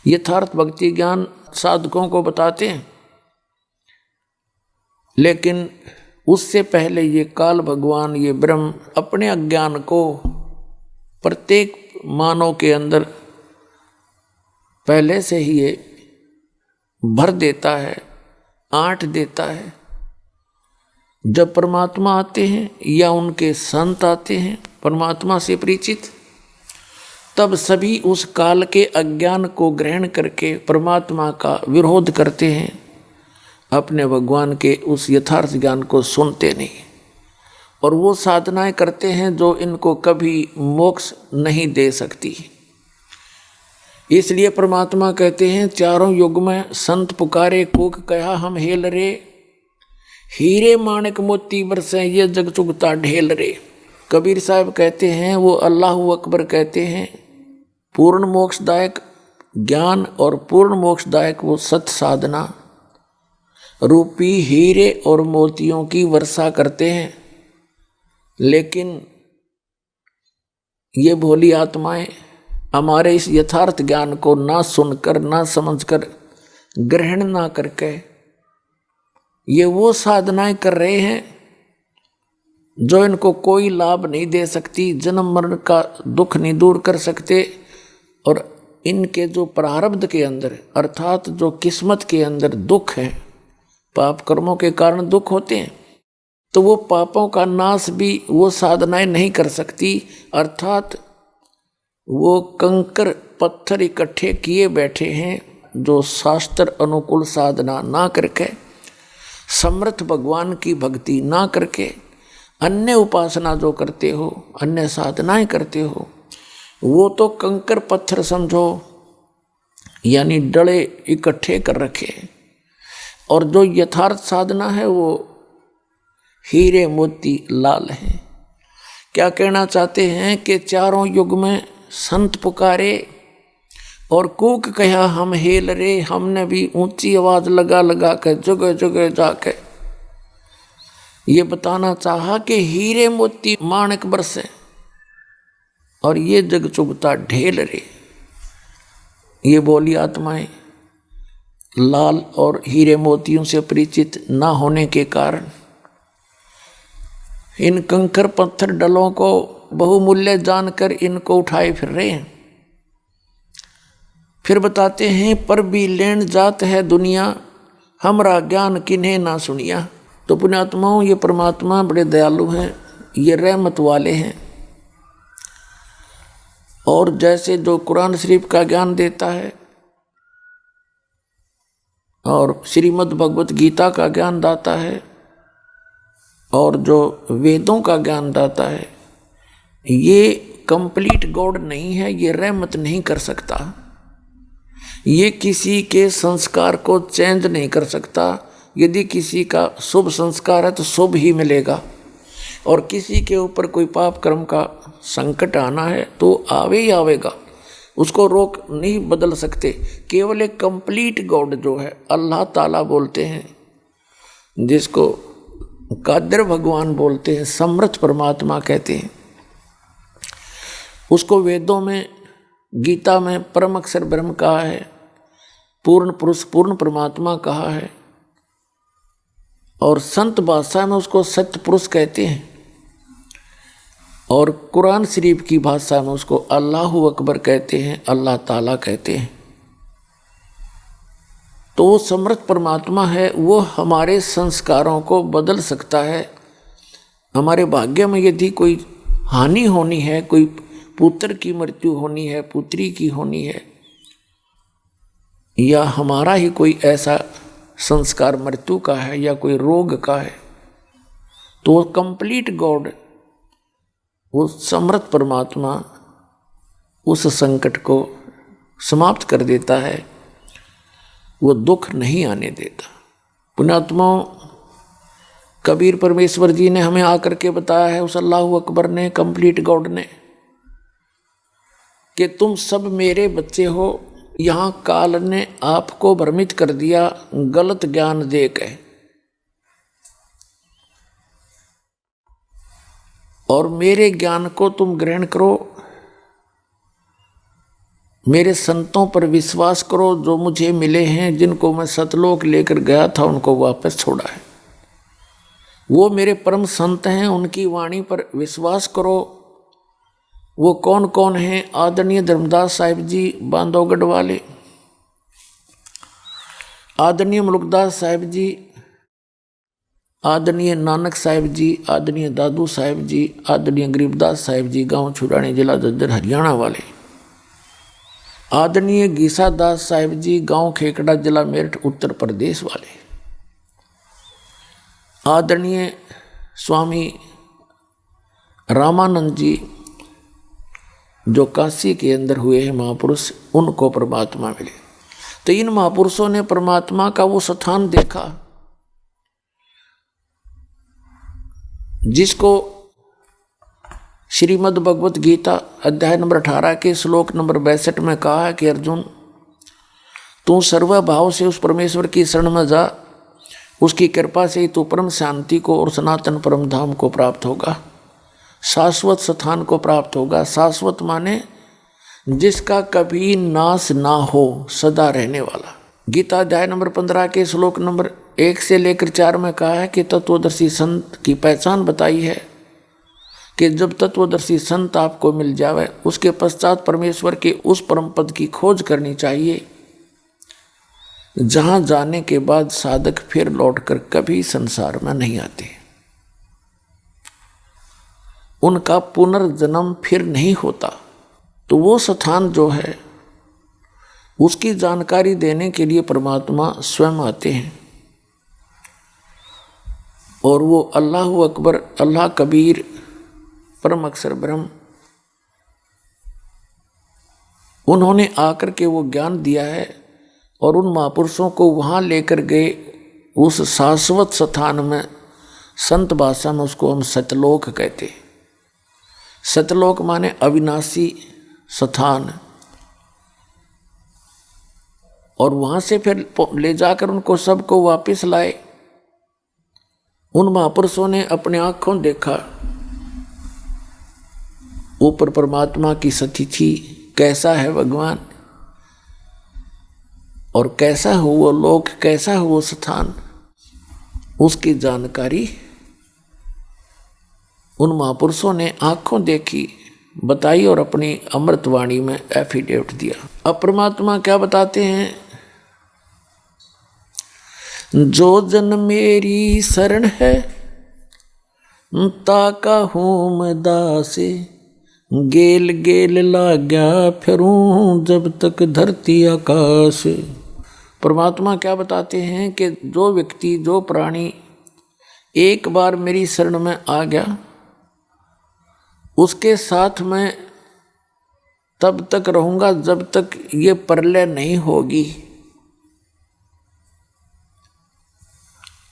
यथार्थ भक्ति ज्ञान साधकों को बताते हैं। लेकिन उससे पहले ये काल भगवान, ये ब्रह्म अपने अज्ञान को प्रत्येक मानव के अंदर पहले से ही ये भर देता है, आंट देता है। जब परमात्मा आते हैं या उनके संत आते हैं परमात्मा से परिचित, तब सभी उस काल के अज्ञान को ग्रहण करके परमात्मा का विरोध करते हैं, अपने भगवान के उस यथार्थ ज्ञान को सुनते नहीं, और वो साधनाएं करते हैं जो इनको कभी मोक्ष नहीं दे सकती। इसलिए परमात्मा कहते हैं, चारों युग में संत पुकारे कूक कहा हम हेल रे, हीरे माणिक मोती बरसे ये जग चुगता ढेल रे। कबीर साहब कहते हैं, वो अल्लाह अकबर कहते हैं, पूर्ण मोक्षदायक ज्ञान और पूर्ण मोक्षदायक वो सत साधना रूपी हीरे और मोतियों की वर्षा करते हैं, लेकिन ये भोली आत्माएं हमारे इस यथार्थ ज्ञान को ना सुनकर, ना समझकर, ग्रहण ना करके ये वो साधनाएं कर रहे हैं जो इनको कोई लाभ नहीं दे सकती, जन्म मरण का दुख नहीं दूर कर सकते, और इनके जो प्रारब्ध के अंदर अर्थात जो किस्मत के अंदर दुख है, पाप कर्मों के कारण दुख होते हैं, तो वो पापों का नाश भी वो साधनाएं नहीं कर सकती। अर्थात वो कंकर पत्थर इकट्ठे किए बैठे हैं जो शास्त्र अनुकूल साधना ना करके, समर्थ भगवान की भक्ति ना करके, अन्य उपासना जो करते हो, अन्य साधनाएं करते हो, वो तो कंकर पत्थर समझो, यानी डले इकट्ठे कर रखे, और जो यथार्थ साधना है वो हीरे मोती लाल है। क्या कहना चाहते हैं कि चारों युग में संत पुकारे और कूक कहा हम हेल रे, हमने भी ऊंची आवाज लगा लगा कर जगह जगह जाके ये बताना चाहा कि हीरे मोती माणिक बरसे और ये जग चुगता ढेल रे। ये बोली आत्माएं लाल और हीरे मोतियों से परिचित ना होने के कारण इन कंकर पत्थर डलों को बहुमूल्य जानकर इनको उठाए फिर रहे हैं। फिर बताते हैं, पर भी लेन जात है दुनिया, हमरा ज्ञान किन्हें ना सुनिया। तो पुण्यात्माओं, ये परमात्मा बड़े दयालु हैं, ये रहमत वाले हैं, और जैसे जो कुरान शरीफ का ज्ञान देता है और श्रीमद् भगवत गीता का ज्ञान दाता है और जो वेदों का ज्ञान दाता है, ये कंप्लीट गॉड नहीं है, ये रहमत नहीं कर सकता, ये किसी के संस्कार को चेंज नहीं कर सकता। यदि किसी का शुभ संस्कार है तो शुभ ही मिलेगा, और किसी के ऊपर कोई पाप कर्म का संकट आना है तो आवे ही आवेगा, उसको रोक नहीं बदल सकते। केवल एक कंप्लीट गॉड जो है अल्लाह ताला बोलते हैं, जिसको कादिर भगवान बोलते हैं, समर्थ परमात्मा कहते हैं, उसको वेदों में गीता में परम अक्षर ब्रह्म कहा है, पूर्ण पुरुष पूर्ण परमात्मा कहा है, और संत भाषा में उसको सत्य पुरुष कहते हैं, और कुरान शरीफ की भाषा में उसको अल्लाहु अकबर कहते हैं, अल्लाह ताला कहते हैं। तो वो समर्थ परमात्मा है, वो हमारे संस्कारों को बदल सकता है। हमारे भाग्य में यदि कोई हानि होनी है, कोई पुत्र की मृत्यु होनी है, पुत्री की होनी है, या हमारा ही कोई ऐसा संस्कार मृत्यु का है या कोई रोग का है, तो वो कंप्लीट गॉड, वो समर्थ परमात्मा उस संकट को समाप्त कर देता है, वो दुख नहीं आने देता। पुण्यात्माओं, कबीर परमेश्वर जी ने हमें आकर के बताया है, उस अल्लाह अकबर ने, कंप्लीट गॉड ने, कि तुम सब मेरे बच्चे हो। यहाँ काल ने आपको भ्रमित कर दिया गलत ज्ञान दे के, और मेरे ज्ञान को तुम ग्रहण करो, मेरे संतों पर विश्वास करो जो मुझे मिले हैं, जिनको मैं सतलोक लेकर गया था उनको वापस छोड़ा है, वो मेरे परम संत हैं, उनकी वाणी पर विश्वास करो। वो कौन कौन हैं? आदरणीय धर्मदास साहिब जी बांधवगढ़ वाले, आदरणीय मुलुकदास साहिब जी आदरणीय नानक साहिब जी, आदरणीय दादू साहिब जी, आदरणीय गरीबदास साहिब जी गांव छुड़ानी जिला झज्जर हरियाणा वाले, आदरणीय गीसा दास साहिब जी गांव खेकड़ा जिला मेरठ उत्तर प्रदेश वाले, आदरणीय स्वामी रामानंद जी जो काशी के अंदर हुए हैं महापुरुष, उनको परमात्मा मिले। तो इन महापुरुषों ने परमात्मा का वो स्थान देखा जिसको श्रीमद् भगवत गीता अध्याय नंबर 18 के श्लोक नंबर 62 में कहा है कि अर्जुन, तू सर्वभाव से उस परमेश्वर की शरण में जा, उसकी कृपा से ही तू परम शांति को और सनातन परम धाम को प्राप्त होगा, शाश्वत स्थान को प्राप्त होगा। शाश्वत माने जिसका कभी नाश ना हो, सदा रहने वाला। गीता अध्याय नंबर 15 के श्लोक नंबर 1 से लेकर 4 में कहा है कि तत्वदर्शी संत की पहचान बताई है कि जब तत्वदर्शी संत आपको मिल जावे, उसके पश्चात परमेश्वर के उस परम पद की खोज करनी चाहिए जहां जाने के बाद साधक फिर लौटकर कभी संसार में नहीं आते, उनका पुनर्जन्म फिर नहीं होता। तो वो स्थान जो है उसकी जानकारी देने के लिए परमात्मा स्वयं आते हैं और वो अल्लाह अकबर, अल्लाह कबीर, परम अक्षर ब्रह्म, उन्होंने आकर के वो ज्ञान दिया है और उन महापुरुषों को वहाँ लेकर गए उस शाश्वत स्थान में। संत भाषा में उसको हम सतलोक कहते हैं। सतलोक माने अविनाशी स्थान। और वहाँ से फिर ले जाकर उनको सबको वापस लाए। उन महापुरुषों ने अपने आँखों देखा ऊपर परमात्मा की सतिथि, कैसा है भगवान और कैसा हो वो लोक, कैसा हो वो स्थान, उसकी जानकारी उन महापुरुषों ने आँखों देखी, बताई और अपनी अमृतवाणी में एफिडेविट दिया। अब परमात्मा क्या बताते हैं, जो जन मेरी शरण है ताका हूँ मैं दासे, गेल गेल लाग्या फिरूं जब तक धरती आकाश। परमात्मा क्या बताते हैं कि जो व्यक्ति, जो प्राणी एक बार मेरी शरण में आ गया, उसके साथ मैं तब तक रहूँगा जब तक ये प्रलय नहीं होगी,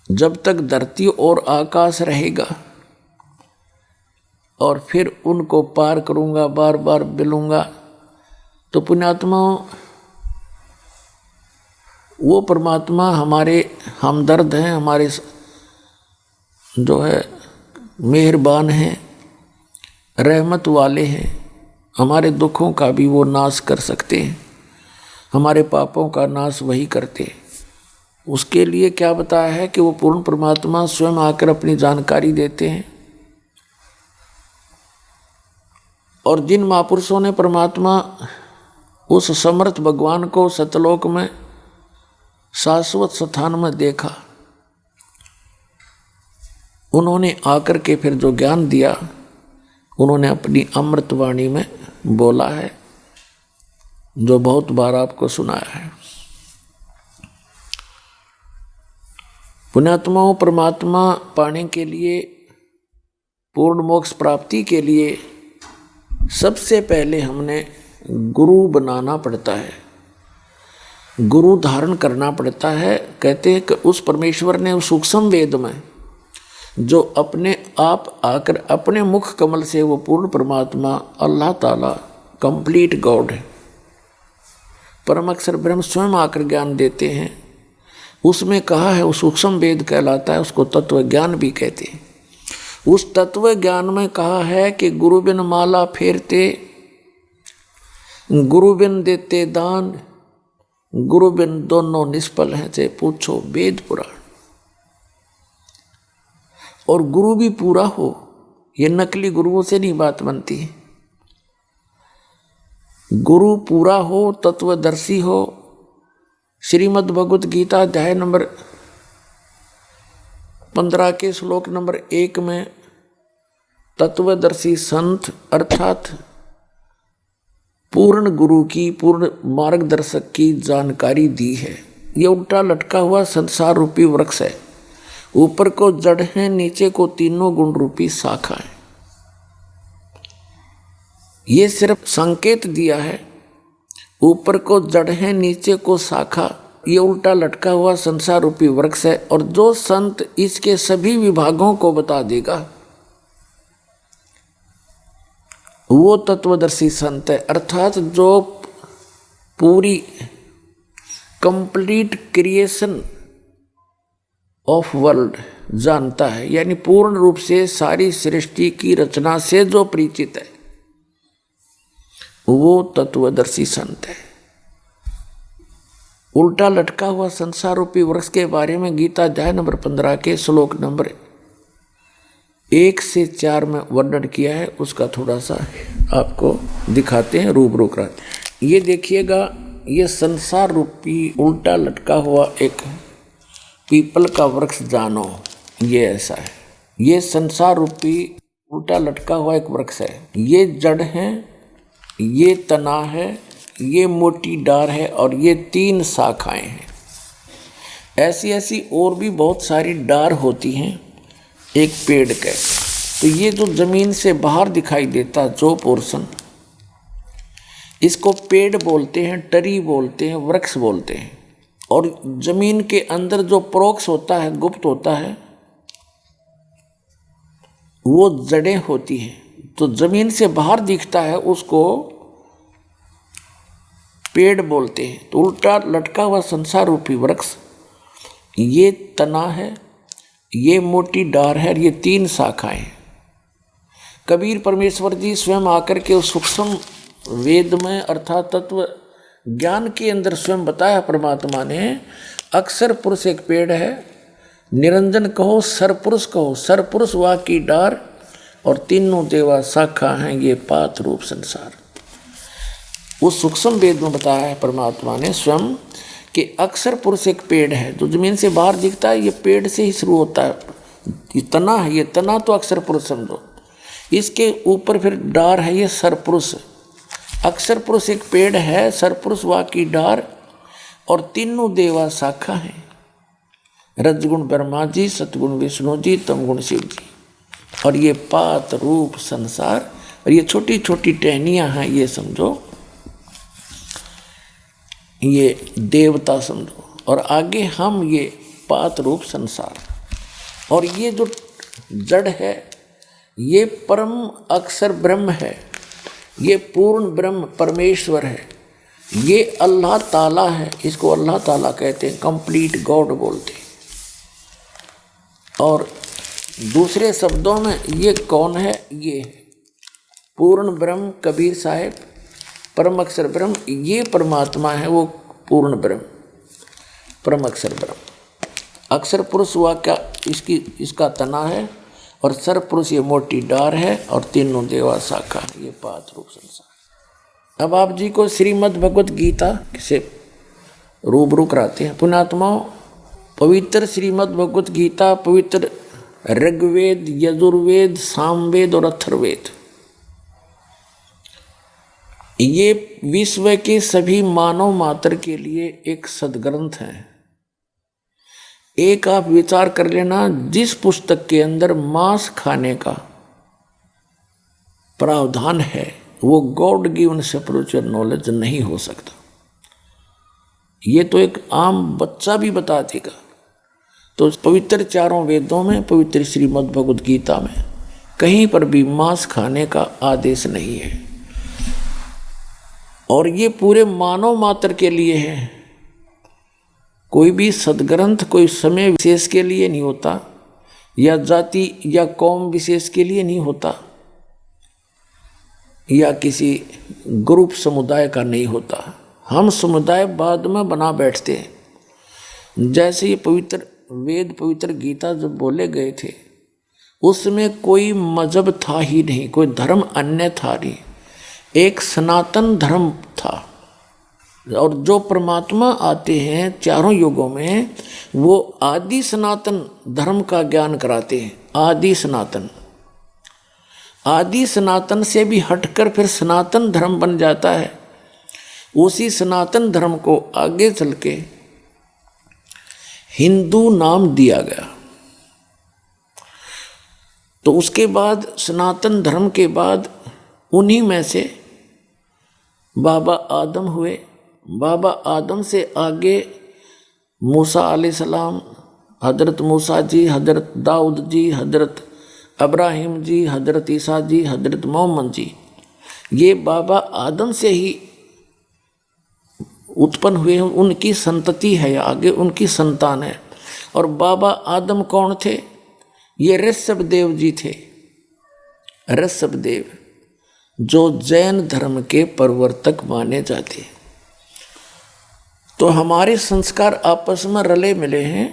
जब तक धरती और आकाश रहेगा, और फिर उनको पार करूँगा, बार बार मिलूँगा। तो पुण्यात्माओं, वो परमात्मा हमारे हमदर्द हैं, हमारे जो है मेहरबान हैं, रहमत वाले हैं। हमारे दुखों का भी वो नाश कर सकते हैं, हमारे पापों का नाश वही करते हैं। उसके लिए क्या बताया है कि वो पूर्ण परमात्मा स्वयं आकर अपनी जानकारी देते हैं। और जिन महापुरुषों ने परमात्मा उस समर्थ भगवान को सतलोक में शाश्वत स्थान में देखा, उन्होंने आकर के फिर जो ज्ञान दिया, उन्होंने अपनी अमृतवाणी में बोला है, जो बहुत बार आपको सुनाया है। पुण्यात्माओं, परमात्मा पाने के लिए, पूर्ण मोक्ष प्राप्ति के लिए सबसे पहले हमने गुरु बनाना पड़ता है, गुरु धारण करना पड़ता है। कहते हैं कि उस परमेश्वर ने उस सूक्ष्म वेद में जो अपने आप आकर अपने मुख कमल से, वो पूर्ण परमात्मा अल्लाह ताला कंप्लीट गॉड है, परम अक्षर ब्रह्म स्वयं आकर ज्ञान देते हैं, उसमें कहा है, वो सूक्ष्म वेद कहलाता है, उसको तत्व ज्ञान भी कहते हैं। उस तत्व ज्ञान में कहा है कि गुरु बिन माला फेरते, गुरु बिन देते दान, गुरु बिन दोनों निष्फल हैं, से पूछो वेद पुराण। और गुरु भी पूरा हो, ये नकली गुरुओं से नहीं बात बनती है। गुरु पूरा हो, तत्वदर्शी हो। श्रीमद् भगवत गीता अध्याय नंबर 15 के श्लोक नंबर 1 में तत्वदर्शी संत अर्थात पूर्ण गुरु की, पूर्ण मार्गदर्शक की जानकारी दी है। ये उल्टा लटका हुआ संसार रूपी वृक्ष है। ऊपर को जड़ है, नीचे को तीनों गुण रूपी शाखा है। ये सिर्फ संकेत दिया है। ऊपर को जड़ है, नीचे को शाखा, ये उल्टा लटका हुआ संसार रूपी वृक्ष है। और जो संत इसके सभी विभागों को बता देगा वो तत्वदर्शी संत है। अर्थात जो पूरी कंप्लीट क्रिएशन ऑफ वर्ल्ड जानता है, यानी पूर्ण रूप से सारी सृष्टि की रचना से जो परिचित है, वो तत्वदर्शी संत है। उल्टा लटका हुआ संसार रूपी वृक्ष के बारे में गीता अध्याय नंबर 15 के श्लोक नंबर 1 से 4 में वर्णन किया है। उसका थोड़ा सा आपको दिखाते हैं, रूबरू कराते हैं। ये देखिएगा, ये संसार रूपी उल्टा लटका हुआ एक पीपल का वृक्ष जानो, ये ऐसा है। ये संसार रूपी उल्टा लटका हुआ एक वृक्ष है। ये जड़ है, ये तना है, ये मोटी डार है और ये 3 शाखाएं हैं। ऐसी ऐसी और भी बहुत सारी डार होती हैं एक पेड़ के। तो ये जो जमीन से बाहर दिखाई देता जो पोर्शन, इसको पेड़ बोलते हैं, टरी बोलते हैं, वृक्ष बोलते हैं। और जमीन के अंदर जो परोक्ष होता है, गुप्त होता है, वो जड़ें होती हैं। तो जमीन से बाहर दिखता है उसको पेड़ बोलते हैं। तो उल्टा लटका हुआ संसार रूपी वृक्ष, ये तना है, ये मोटी डार है और ये 3 शाखाएं हैं। कबीर परमेश्वर जी स्वयं आकर के उस सूक्ष्म वेद में अर्थात तत्व ज्ञान के अंदर स्वयं बताया परमात्मा ने। अक्षर पुरुष एक पेड़ है, निरंजन कहो, सरपुरुष कहो, सरपुरुष वा की डार और तीनों देवा शाखा हैं, ये पात रूप संसार। उस सूक्ष्म वेद में बताया है परमात्मा ने स्वयं कि अक्षर पुरुष एक पेड़ है जो जमीन से बाहर दिखता है। ये पेड़ से ही शुरू होता है, ये तना है, ये तना तो अक्षर पुरुष समझो। इसके ऊपर फिर डार है, ये सरपुरुष। अक्षर पुरुष एक पेड़ है, सरपुरुष वा की डार और तीनों देवा शाखा हैं। रजगुण ब्रह्मा जी, सतगुण विष्णु जी, तमगुण शिव जी। और ये पात रूप संसार, और ये छोटी छोटी टहनियाँ हैं, ये समझो, ये देवता समझो। और आगे हम, ये पात रूप संसार। और ये जो जड़ है, ये परम अक्षर ब्रह्म है, ये पूर्ण ब्रह्म परमेश्वर है, ये अल्लाह ताला है। इसको अल्लाह ताला कहते हैं, कंप्लीट गॉड बोलते हैं। और दूसरे शब्दों में ये कौन है? ये पूर्ण ब्रह्म, कबीर साहेब परम अक्षर ब्रह्म, ये परमात्मा है, वो पूर्ण ब्रह्म, परम अक्षर ब्रह्म। अक्षर पुरुष हुआ क्या, इसका तना है, और सर पुरुष ये मोटी डार है, और तीनों देवा शाखा, ये पात रूप संसार। अब आप जी को श्रीमद् भगवत गीता से रूबरू कराते हैं। पुण्यात्माओं, पवित्र श्रीमद् भगवत गीता, पवित्र ऋग्वेद, यजुर्वेद, सामवेद और अथर्ववेद, ये विश्व के सभी मानव मात्र के लिए एक सद्ग्रंथ है। एक आप विचार कर लेना, जिस पुस्तक के अंदर मांस खाने का प्रावधान है वो गॉड गिवन स्पिरिचुअल नॉलेज नहीं हो सकता। ये तो एक आम बच्चा भी बता देगा। तो पवित्र चारों वेदों में, पवित्र श्रीमद् भगवद गीता में कहीं पर भी मांस खाने का आदेश नहीं है। और ये पूरे मानव मात्र के लिए है। कोई भी सद्ग्रंथ कोई समय विशेष के लिए नहीं होता, या जाति या कौम विशेष के लिए नहीं होता, या किसी ग्रुप समुदाय का नहीं होता। हम समुदाय बाद में बना बैठते हैं। जैसे ये पवित्र वेद, पवित्र गीता जब बोले गए थे, उसमें कोई मजहब था ही नहीं, कोई धर्म अन्य था नहीं। एक सनातन धर्म था और जो परमात्मा आते हैं चारों युगों में, वो आदि सनातन धर्म का ज्ञान कराते हैं। आदि सनातन, आदि सनातन से भी हटकर फिर सनातन धर्म बन जाता है। उसी सनातन धर्म को आगे चल के हिंदू नाम दिया गया। तो उसके बाद सनातन धर्म के बाद उन्हीं में से बाबा आदम हुए। बाबा आदम से आगे मूसा अलैहिस्सलाम, हजरत मूसा जी, हजरत दाऊद जी, हजरत अब्राहिम जी, हजरत ईसा जी, हजरत मोहम्मद जी, ये बाबा आदम से ही उत्पन्न हुए हैं। उनकी संतति है, आगे उनकी संतान है। और बाबा आदम कौन थे? ये ऋषभदेव जी थे। ऋषभदेव जो जैन धर्म के प्रवर्तक माने जाते हैं। तो हमारे संस्कार आपस में रले मिले हैं।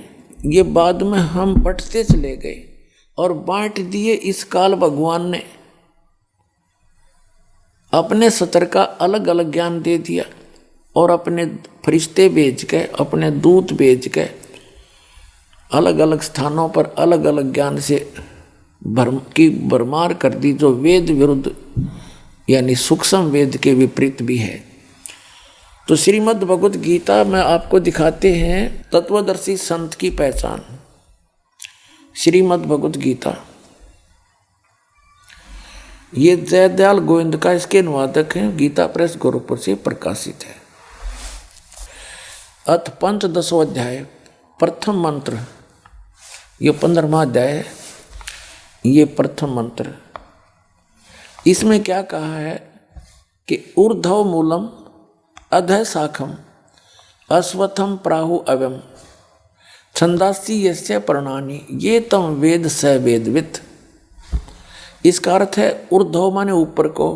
ये बाद में हम बंटते चले गए और बांट दिए। इस काल भगवान ने अपने सतर का अलग अलग ज्ञान दे दिया और अपने फरिश्ते भेज के, अपने दूत भेज के अलग अलग स्थानों पर अलग अलग ज्ञान से भरमार कर दी, जो वेद विरुद्ध यानी सूक्ष्म वेद के विपरीत भी है। तो श्रीमद् भगवत गीता में आपको दिखाते हैं तत्वदर्शी संत की पहचान। श्रीमद् भगवत गीता ये जयदयाल गोविंद का इसके अनुवादक हैं, गीता प्रेस गोरखपुर से प्रकाशित है। अथ पंचदशो अध्याय, प्रथम मंत्र, ये 15वां अध्याय है। ये प्रथम मंत्र, इसमें क्या कहा है कि ऊर्ध्व मूलम अधः शाखम अश्वत्थम प्राहु अव्यम छंदासी यस्य पर्णानि ये तम वेद स वेदवित्। इसका अर्थ है ऊर्ध्व माने ऊपर को,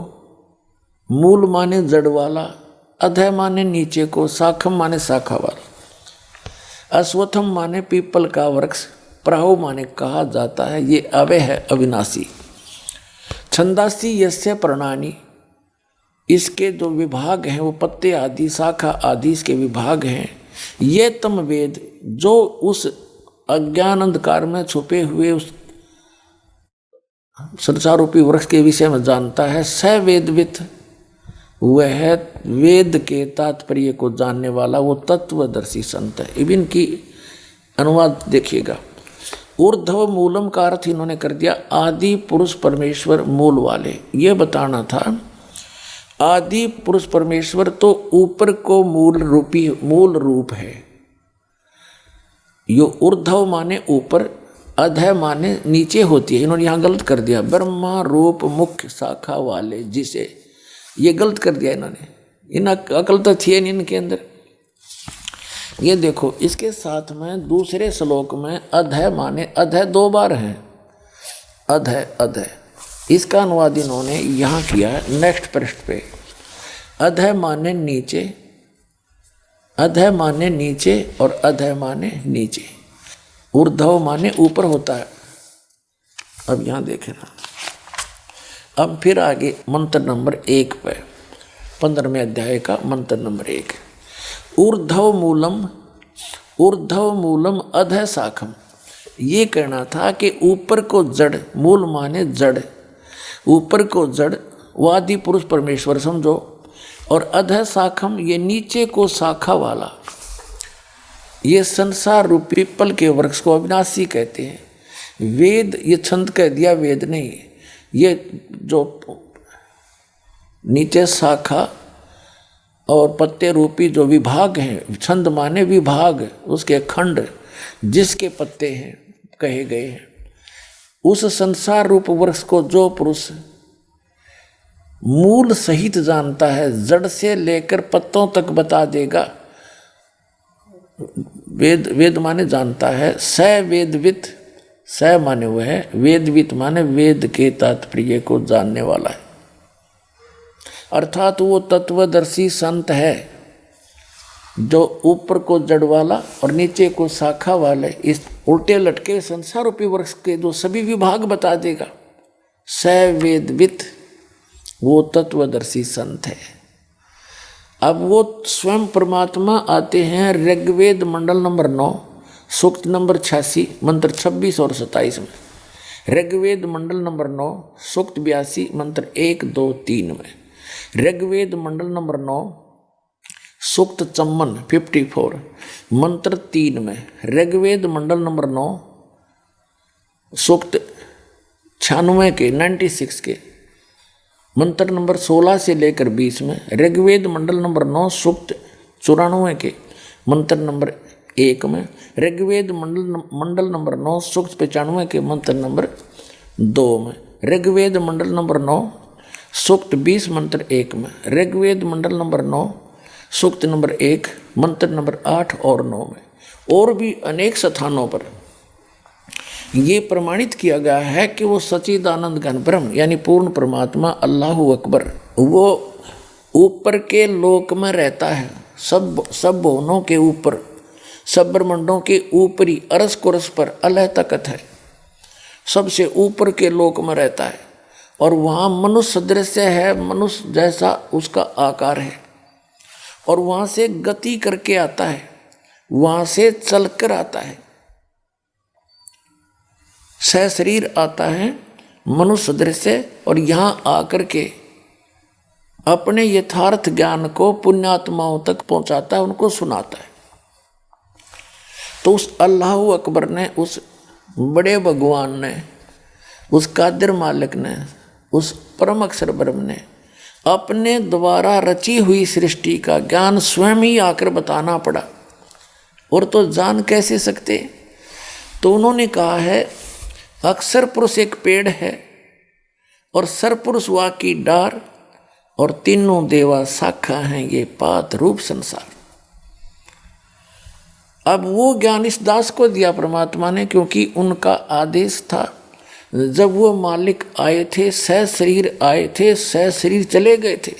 मूल माने जड़ वाला, अधः माने नीचे को, शाखम माने शाखा वाला, अश्वत्थम माने पीपल का वृक्ष, प्राहु माने कहा जाता है ये अव्यय है, अविनाशी। छंदासी यस्य पर्णानि, इसके जो विभाग हैं वो पत्ते आदि, शाखा आदि इसके विभाग हैं। ये तम वेद, जो उस अज्ञान अंधकार में छुपे हुए उस संसारूपी वृक्ष के विषय में जानता है, स वेदवित्, वह है वेद के तात्पर्य को जानने वाला, वो तत्वदर्शी संत है। इबिन की अनुवाद देखिएगा। ऊर्ध्व मूलम का अर्थ इन्होंने कर दिया आदि पुरुष परमेश्वर मूल वाले। ये बताना था आदि पुरुष परमेश्वर तो ऊपर को मूल रूप है। यो ऊर्ध्व माने ऊपर, अधः माने नीचे होती है। इन्होंने यहाँ गलत कर दिया, ब्रह्मा रूप मुख्य शाखा वाले, जिसे ये गलत कर दिया इन्होंने। इन अकल तो थी नहीं इनके अंदर। ये देखो इसके साथ में दूसरे श्लोक में अधः माने, अधः 2 बार है, अधः अधः। इसका अनुवाद इन्होंने यहाँ किया है नेक्स्ट पृष्ठ पे। अधः माने नीचे, अधः माने नीचे और अधः माने नीचे। ऊर्ध्व माने ऊपर होता है। अब यहाँ देखें ना, अब फिर आगे मंत्र नंबर 1 पे, 15वें अध्याय का मंत्र नंबर 1। ऊर्ध्व मूलम अधः शाखम। ये कहना था कि ऊपर को जड़, मूल माने जड़, ऊपर को जड़ वादि पुरुष परमेश्वर समझो, और अधः शाखम ये नीचे को शाखा वाला। ये संसार रूपी पीपल के वृक्ष को अविनाशी कहते हैं। वेद, ये छंद कह दिया, वेद नहीं, ये जो नीचे शाखा और पत्ते रूपी जो विभाग हैं, छंद माने विभाग, उसके खंड जिसके पत्ते हैं कहे गए हैं, उस संसार रूप वृक्ष को जो पुरुष मूल सहित जानता है, जड़ से लेकर पत्तों तक बता देगा। वेद माने जानता है, स वेदवित्, स माने वह है, वेदवित् माने वेद के तात्पर्य को जानने वाला है। अर्थात वो तत्वदर्शी संत है जो ऊपर को जड़ वाला और नीचे को शाखा वाले, इस उल्टे लटके संसार रूपी वृक्ष के जो सभी विभाग बता देगा। स वेदवित्, वो तत्वदर्शी संत है। अब वो स्वयं परमात्मा आते हैं ऋग्वेद मंडल नंबर 9 सूक्त नंबर 86 मंत्र 26 और 27 में। ऋग्वेद मंडल नंबर 9 सूक्त 82 मंत्र 1, 2, 3 में। ऋग्वेद मंडल नंबर 9 सूक्त चम्मन 54 मंत्र 3 में। ऋग्वेद मंडल नंबर 9 सूक्त 96 के 96 के मंत्र नंबर 16 से लेकर 20 में। ऋग्वेद मंडल नंबर 9 सूक्त 94 के मंत्र नंबर 1 में। ऋग्वेद मंडल नंबर 9 सूक्त 95 के मंत्र नंबर 2 में। ऋग्वेद मंडल नंबर 9 सूक्त 20 मंत्र 1 में। ऋग्वेद मंडल नंबर 9 सूक्त नंबर 1 मंत्र नंबर 8 और 9 में। और भी अनेक स्थानों पर ये प्रमाणित किया गया है कि वो सच्चिदानंद घन ब्रह्म यानी पूर्ण परमात्मा अल्लाहु अकबर वो ऊपर के लोक में रहता है, सब भुवनों के ऊपर, सब ब्रह्मांडों के ऊपरी अरस कुरस पर अलह तकत है, सबसे ऊपर के लोक में रहता है। और वहाँ मनुष्य दृश्य है, मनुष्य जैसा उसका आकार है। और वहाँ से गति करके आता है, वहाँ से चलकर आता है, सशरीर आता है मनुष्य दृश्य। और यहाँ आकर के अपने यथार्थ ज्ञान को पुण्यात्माओं तक पहुँचाता है, उनको सुनाता है। तो उस अल्लाहु अकबर ने, उस बड़े भगवान ने, उस कादिर मालिक ने, उस परम अक्षर ब्रह्म ने अपने द्वारा रची हुई सृष्टि का ज्ञान स्वयं ही आकर बताना पड़ा। और तो जान कैसे सकते? तो उन्होंने कहा है अक्षर पुरुष एक पेड़ है और सरपुरुष वा की डार और तीनों देवा शाखा हैं ये पात रूप संसार। अब वो ज्ञान इस दास को दिया परमात्मा ने, क्योंकि उनका आदेश था। जब वो मालिक आए थे, सशरीर आए थे, सशरीर चले गए थे,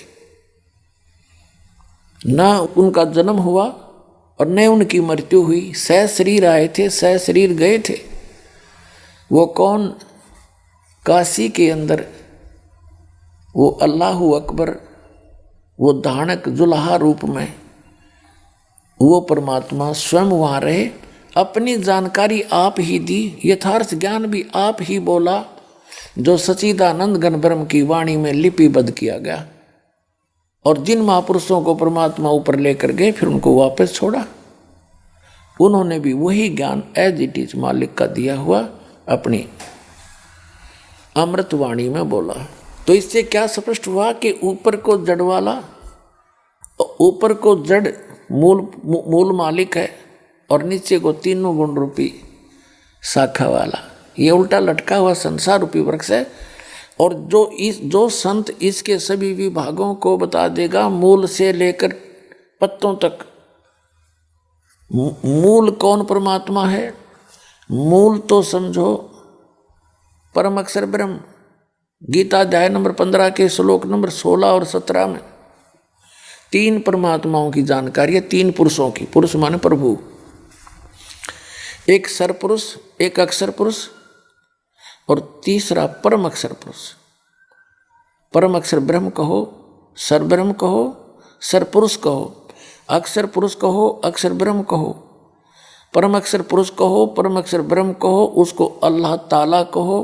ना उनका जन्म हुआ और न उनकी मृत्यु हुई। सशरीर आए थे, सशरीर गए थे। वो कौन? काशी के अंदर वो अल्लाहु अकबर, वो धानक जुल्हा रूप में वो परमात्मा स्वयं वहाँ रहे, अपनी जानकारी आप ही दी, यथार्थ ज्ञान भी आप ही बोला, जो सच्चिदानंद घन ब्रह्म की वाणी में लिपिबद्ध किया गया। और जिन महापुरुषों को परमात्मा ऊपर लेकर गए फिर उनको वापस छोड़ा, उन्होंने भी वही ज्ञान एज इट इज मालिक का दिया हुआ अपनी अमृत वाणी में बोला। तो इससे क्या स्पष्ट हुआ कि ऊपर को जड़ वाला, ऊपर को जड़ मूल मालिक है और नीचे को तीनों गुण रूपी शाखा वाला, ये उल्टा लटका हुआ संसार रूपी वृक्ष है। और जो संत इसके सभी विभागों को बता देगा, मूल से लेकर पत्तों तक। मूल कौन परमात्मा है? मूल तो समझो परम अक्षर ब्रह्म। गीता अध्याय नंबर 15 के श्लोक नंबर 16 और 17 में 3 परमात्माओं की जानकारी है, 3 पुरुषों की। पुरुष माने प्रभु, एक सरपुरुष, एक अक्षर पुरुष और तीसरा परम अक्षर पुरुष। परम अक्षर ब्रह्म कहो, सर ब्रह्म कहो, सर पुरुष कहो, अक्षर पुरुष कहो, अक्षर ब्रह्म कहो, परम अक्षर पुरुष कहो, परम अक्षर ब्रह्म कहो, उसको अल्लाह ताला कहो,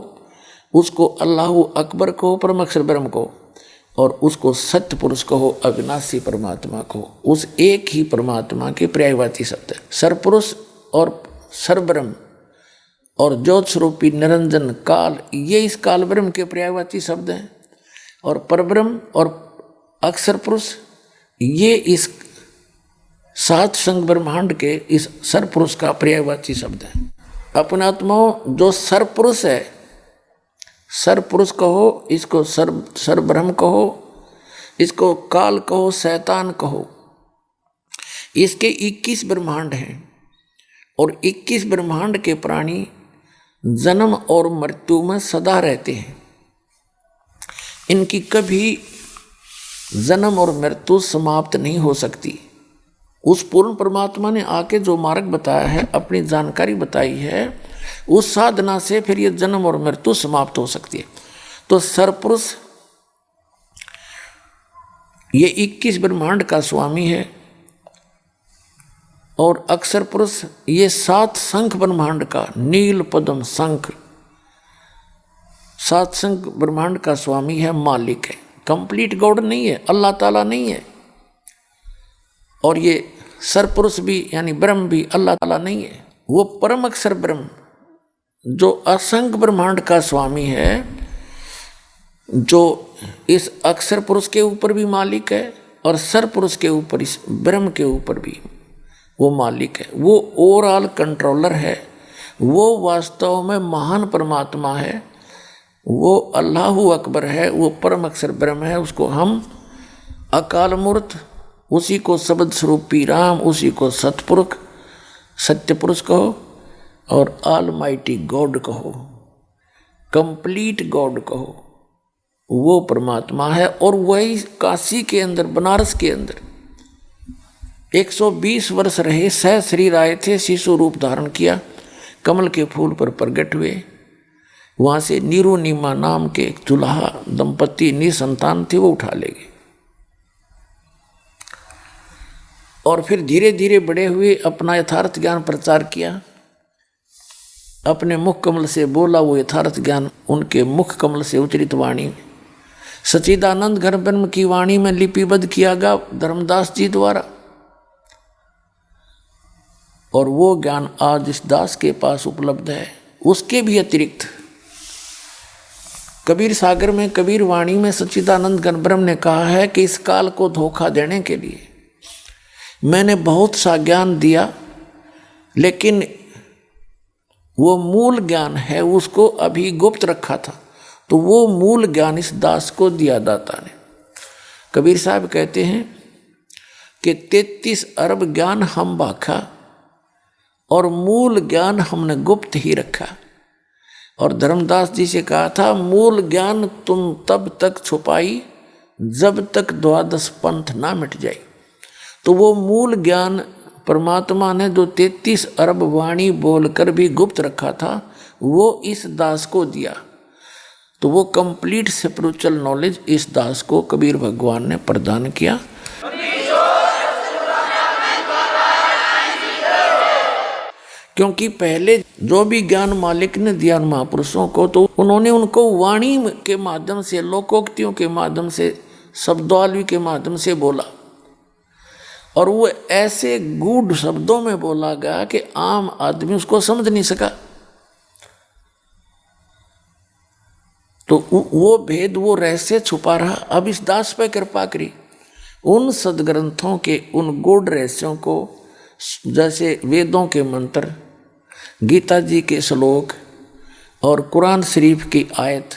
उसको अल्लाहु अकबर कहो, परम अक्षर ब्रह्म कहो, और उसको सत्य पुरुष कहो, अविनाशी परमात्मा कहो। उस एक ही परमात्मा के पर्यायवाची शब्द है सरपुरुष और सरब्रह्म और ज्योत स्वरूपी निरंजन काल, ये इस काल ब्रह्म के पर्यायवाची शब्द हैं। और परब्रह्म और अक्षर पुरुष ये इस 7 संग ब्रह्मांड के इस सरपुरुष का पर्यायवाची शब्द है। अपने आत्माओं जो सरपुरुष है, सरपुरुष कहो, इसको सरब्रह्म कहो, इसको काल कहो, शैतान कहो। इसके 21 ब्रह्मांड हैं और 21 ब्रह्मांड के प्राणी जन्म और मृत्यु में सदा रहते हैं। इनकी कभी जन्म और मृत्यु समाप्त नहीं हो सकती। उस पूर्ण परमात्मा ने आके जो मार्ग बताया है, अपनी जानकारी बताई है, उस साधना से फिर ये जन्म और मृत्यु समाप्त हो सकती है। तो सरपुरुष ये 21 ब्रह्मांड का स्वामी है। और अक्षर पुरुष ये 7 शंख ब्रह्मांड का, नील पद्म शंख, 7 शंख ब्रह्मांड का स्वामी है, मालिक है। कंप्लीट गॉड नहीं है, अल्लाह ताला नहीं है। और ये सरपुरुष भी यानी ब्रह्म भी अल्लाह ताला नहीं है, वो परम अक्षर ब्रह्म जो असंख्य ब्रह्मांड का स्वामी है, जो इस अक्षर पुरुष के ऊपर भी मालिक है और सरपुरुष के ऊपर, इस ब्रह्म के ऊपर भी वो मालिक है। वो ओवरऑल कंट्रोलर है, वो वास्तव में महान परमात्मा है, वो अल्लाहु अकबर है, वो परम अक्षर ब्रह्म है। उसको हम अकाल मूर्त, उसी को शब्द स्वरूपी राम, उसी को सतपुरुष सत्य पुरुष कहो और ऑलमाइटी गॉड कहो, कंप्लीट गॉड कहो। वो परमात्मा है। और वही काशी के अंदर, बनारस के अंदर 120 वर्ष रहे, सह शरीर आए थे, शिशु रूप धारण किया, कमल के फूल पर प्रकट हुए। वहाँ से नीरू नीमा नाम के एक दुल्हा दंपत्ति निसंतान थे, वो उठा ले गए। और फिर धीरे धीरे बड़े हुए, अपना यथार्थ ज्ञान प्रचार किया, अपने मुख कमल से बोला वो यथार्थ ज्ञान, उनके मुख कमल से उच्चरित वाणी सच्चिदानंद घन ब्रह्म की वाणी में लिपिबद्ध किया गया धर्मदास जी द्वारा। और वो ज्ञान आज इस दास के पास उपलब्ध है। उसके भी अतिरिक्त कबीर सागर में, कबीर वाणी में सच्चिदानंद घन ब्रह्म ने कहा है कि इस काल को धोखा देने के लिए मैंने बहुत सा ज्ञान दिया, लेकिन वो मूल ज्ञान है उसको अभी गुप्त रखा था, तो वो मूल ज्ञान इस दास को दिया दाता ने। कबीर साहब कहते हैं कि 33 अरब ज्ञान हम बाखा और मूल ज्ञान हमने गुप्त ही रखा। और धर्मदास जी से कहा था, मूल ज्ञान तुम तब तक छुपाई जब तक 12 पंथ ना मिट जाए। तो वो मूल ज्ञान परमात्मा ने जो 33 अरब वाणी बोलकर भी गुप्त रखा था, वो इस दास को दिया। तो वो कंप्लीट स्पिरिचुअल नॉलेज इस दास को कबीर भगवान ने प्रदान किया। क्योंकि पहले जो भी ज्ञान मालिक ने दिया महापुरुषों को, तो उन्होंने उनको वाणी के माध्यम से, लोकोक्तियों के माध्यम से, शब्दावली के माध्यम से बोला। और वो ऐसे गूढ़ शब्दों में बोला गया कि आम आदमी उसको समझ नहीं सका। तो वो भेद, वो रहस्य छुपा रहा। अब इस दास पे कृपा करी, उन सदग्रंथों के उन गूढ़ रहस्यों को, जैसे वेदों के मंत्र, गीता जी के श्लोक और कुरान शरीफ की आयत,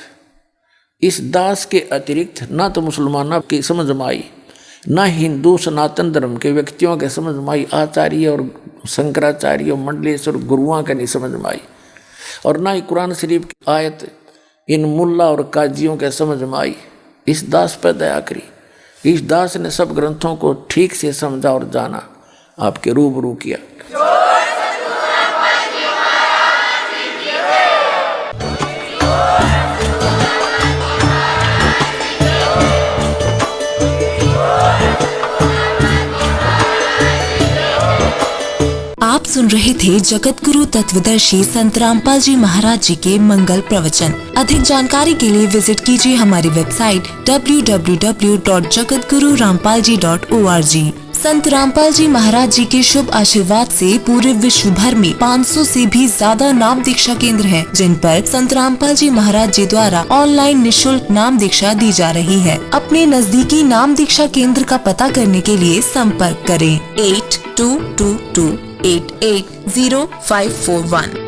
इस दास के अतिरिक्त ना तो मुसलमानों की समझ में आई, ना हिंदू सनातन धर्म के व्यक्तियों के समझ में आई, आचार्य और शंकराचार्य और मंडलेश्वर गुरुओं के नहीं समझ में आई, और ना ही कुरान शरीफ की आयत इन मुल्ला और काजियों के समझ में आई। इस दास पर दया करी। इस दास ने सब ग्रंथों को ठीक से समझा और जाना, आपके रूबरू किया। आप सुन रहे थे जगत गुरु तत्वदर्शी संत रामपाल जी महाराज जी के मंगल प्रवचन। अधिक जानकारी के लिए विजिट कीजिए हमारी वेबसाइट www.jagatgururampalji.org। संत रामपाल जी महाराज जी के शुभ आशीर्वाद से पूरे विश्व भर में 500 से भी ज्यादा नाम दीक्षा केंद्र हैं, जिन पर संत रामपाल जी महाराज जी द्वारा ऑनलाइन निःशुल्क नाम दीक्षा दी जा रही है। अपने नजदीकी नाम दीक्षा केंद्र का पता करने के लिए संपर्क करें 8222880541।